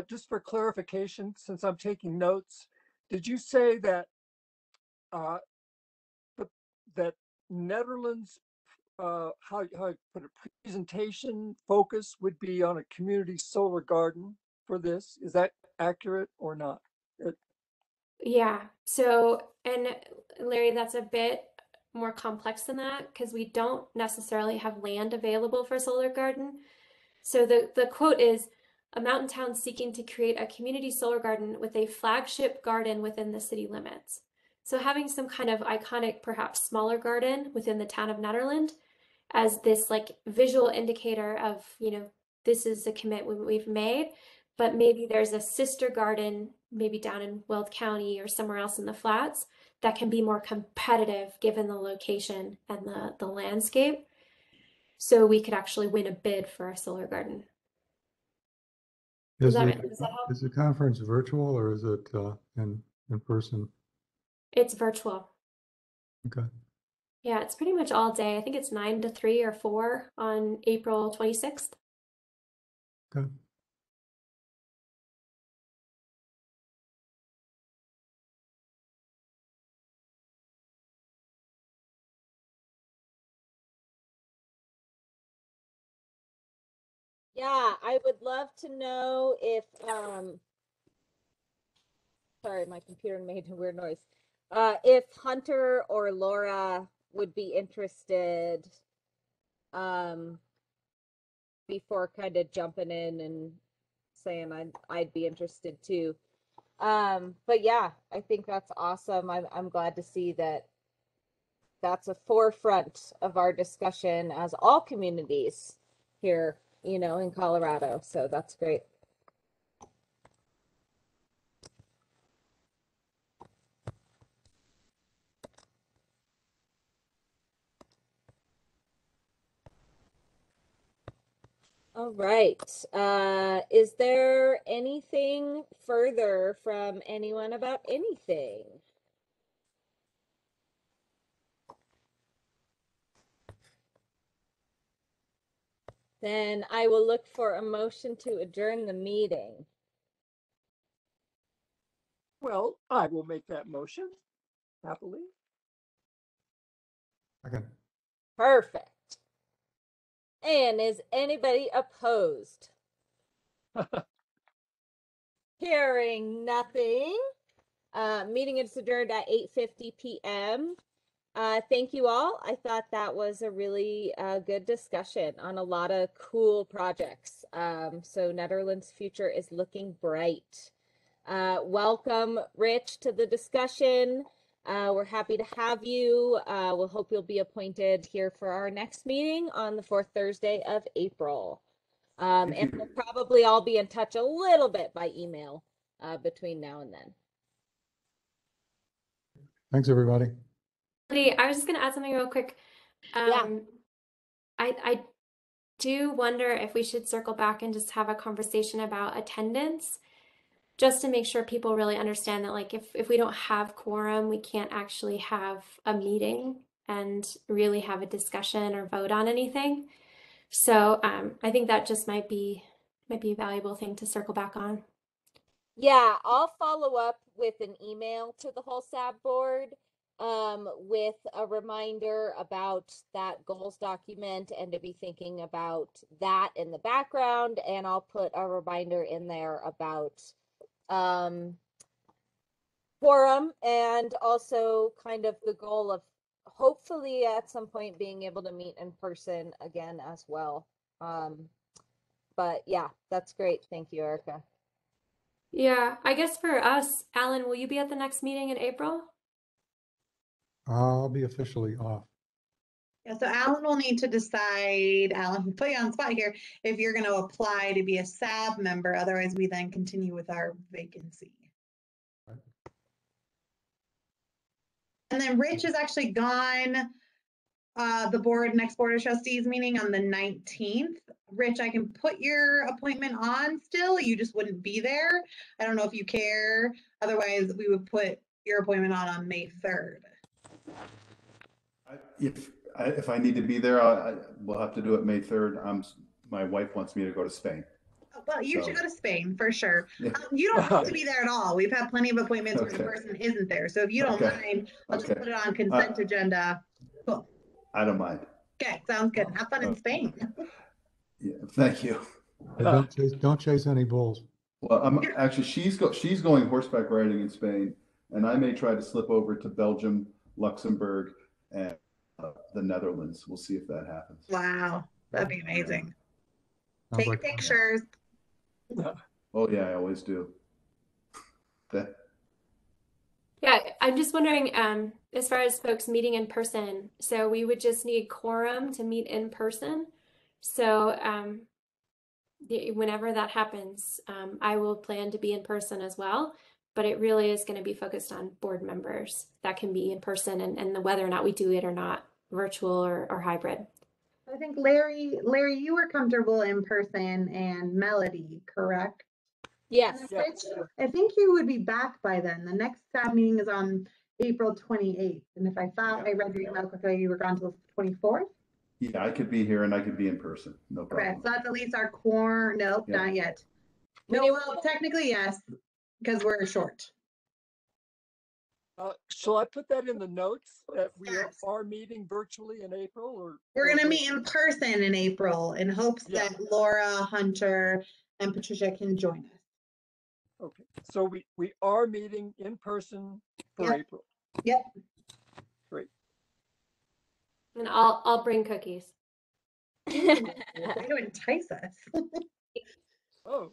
Just for clarification, since I'm taking notes, did you say that that Netherlands, how I put it, presentation focus would be on a community solar garden for this? Is that accurate or not?
Yeah. So, and Larry, that's a bit more complex than that because we don't necessarily have land available for a solar garden. So the quote is, a mountain town seeking to create a community solar garden with a flagship garden within the city limits. So having some kind of iconic, perhaps smaller garden within the town of Nederland as this like visual indicator of, you know, this is a commitment we've made, but maybe there's a sister garden, maybe down in Weld County or somewhere else in the flats that can be more competitive given the location and the landscape. So we could actually win a bid for a solar garden. Does that help?
Is the conference virtual or is it in person?
It's virtual.
Okay.
Yeah, it's pretty much all day. I think it's 9 to 3 or 4 on April 26th.
Okay.
Yeah, I would love to know if sorry, my computer made a weird noise. If Hunter or Laura would be interested before kind of jumping in and saying I'd be interested too. But yeah, I think that's awesome. I'm glad to see that that's a forefront of our discussion as all communities here, you know, in Colorado. So that's great. All right. Is there anything further from anyone about anything? Then I will look for a motion to adjourn the meeting.
Well, I will make that motion happily.
Okay.
Perfect. And is anybody opposed? Hearing nothing. Meeting is adjourned at 8:50 p.m. Thank you all. I thought that was a really good discussion on a lot of cool projects. So Netherlands' future is looking bright. Welcome, Rich, to the discussion. We're happy to have you. We'll hope you'll be appointed here for our next meeting on the 4th Thursday of April. And we'll probably all be in touch a little bit by email between now and then.
Thanks, everybody.
I was just going to add something real quick.
Yeah.
I do wonder if we should circle back and just have a conversation about attendance, just to make sure people really understand that, like, if we don't have quorum, we can't actually have a meeting and really have a discussion or vote on anything. So I think that just might be a valuable thing to circle back on.
Yeah, I'll follow up with an email to the whole SAB board with a reminder about that goals document and to be thinking about that in the background. And I'll put a reminder in there about quorum and also kind of the goal of hopefully at some point being able to meet in person again as well. But yeah, that's great. Thank you, Erica.
Yeah, I guess for us, Alan, will you be at the next meeting in April?
I'll be officially off.
Yeah, so Alan will need to decide, Alan, put you on the spot here, if you're going to apply to be a SAB member. Otherwise, we then continue with our vacancy.
Right.
And then Rich is actually gone. The next Board of Trustees meeting on the 19th. Rich, I can put your appointment on still. You just wouldn't be there. I don't know if you care. Otherwise, we would put your appointment on May 3rd.
If I need to be there, we'll have to do it May 3rd. My wife wants me to go to Spain.
Well, you should go to Spain for sure.
Yeah.
You don't have to be there at all. We've had plenty of appointments where the
Okay.
person isn't there. So if you don't mind, I'll just
Okay.
put it on consent agenda. Cool.
I don't mind.
Okay, sounds good. Have fun in Spain.
Yeah, thank you.
Don't chase any bulls.
Well, actually, she's going horseback riding in Spain, and I may try to slip over to Belgium, Luxembourg, and the Netherlands. We'll see if that happens.
Wow, that'd be amazing.
Sounds
Take
like fun.
pictures.
Oh yeah, I always do.
Yeah, I'm just wondering, as far as folks meeting in person, so we would just need quorum to meet in person. So whenever that happens, I will plan to be in person as well, but it really is going to be focused on board members that can be in person and the whether or not we do it or not, virtual or hybrid.
I think Larry, you were comfortable in person, and Melody, correct?
Yes.
Yeah.
Rich, I think you would be back by then. The next SAB meeting is on April 28th. And if I thought I read your email quickly, you were gone till the 24th?
Yeah, I could be here and I could be in person. No problem.
Correct. So that's at least our core. Nope,
Yeah.
not yet.
When
No,
you-
well, technically, yes, because we're short.
Shall I put that in the notes that we
Yes.
are meeting virtually in April, or?
We're
or
going to
wait?
meet in person in April in hopes
Yeah.
that Laura, Hunter, and Patricia can join us.
Okay, so we are meeting in person for
Yep.
April.
Yep.
Great.
And I'll bring cookies.
Way to entice us,
Oh,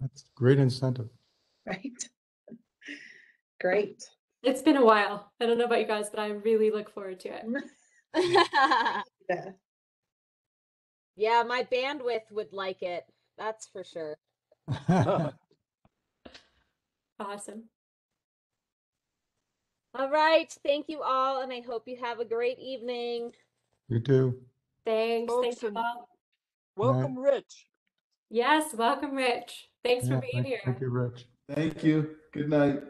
That's great incentive.
right? Great.
It's been a while. I don't know about you guys, but I really look forward to it.
Yeah.
Yeah, my bandwidth would like it. That's for sure.
Awesome.
All right. Thank you all, and I hope you have a great evening.
You too.
Thanks.
Folks,
Thank you
and-
all.
welcome, Rich.
Yes, welcome, Rich. Thanks for
Yeah,
being here.
thank you, Rich.
Thank you. Good night.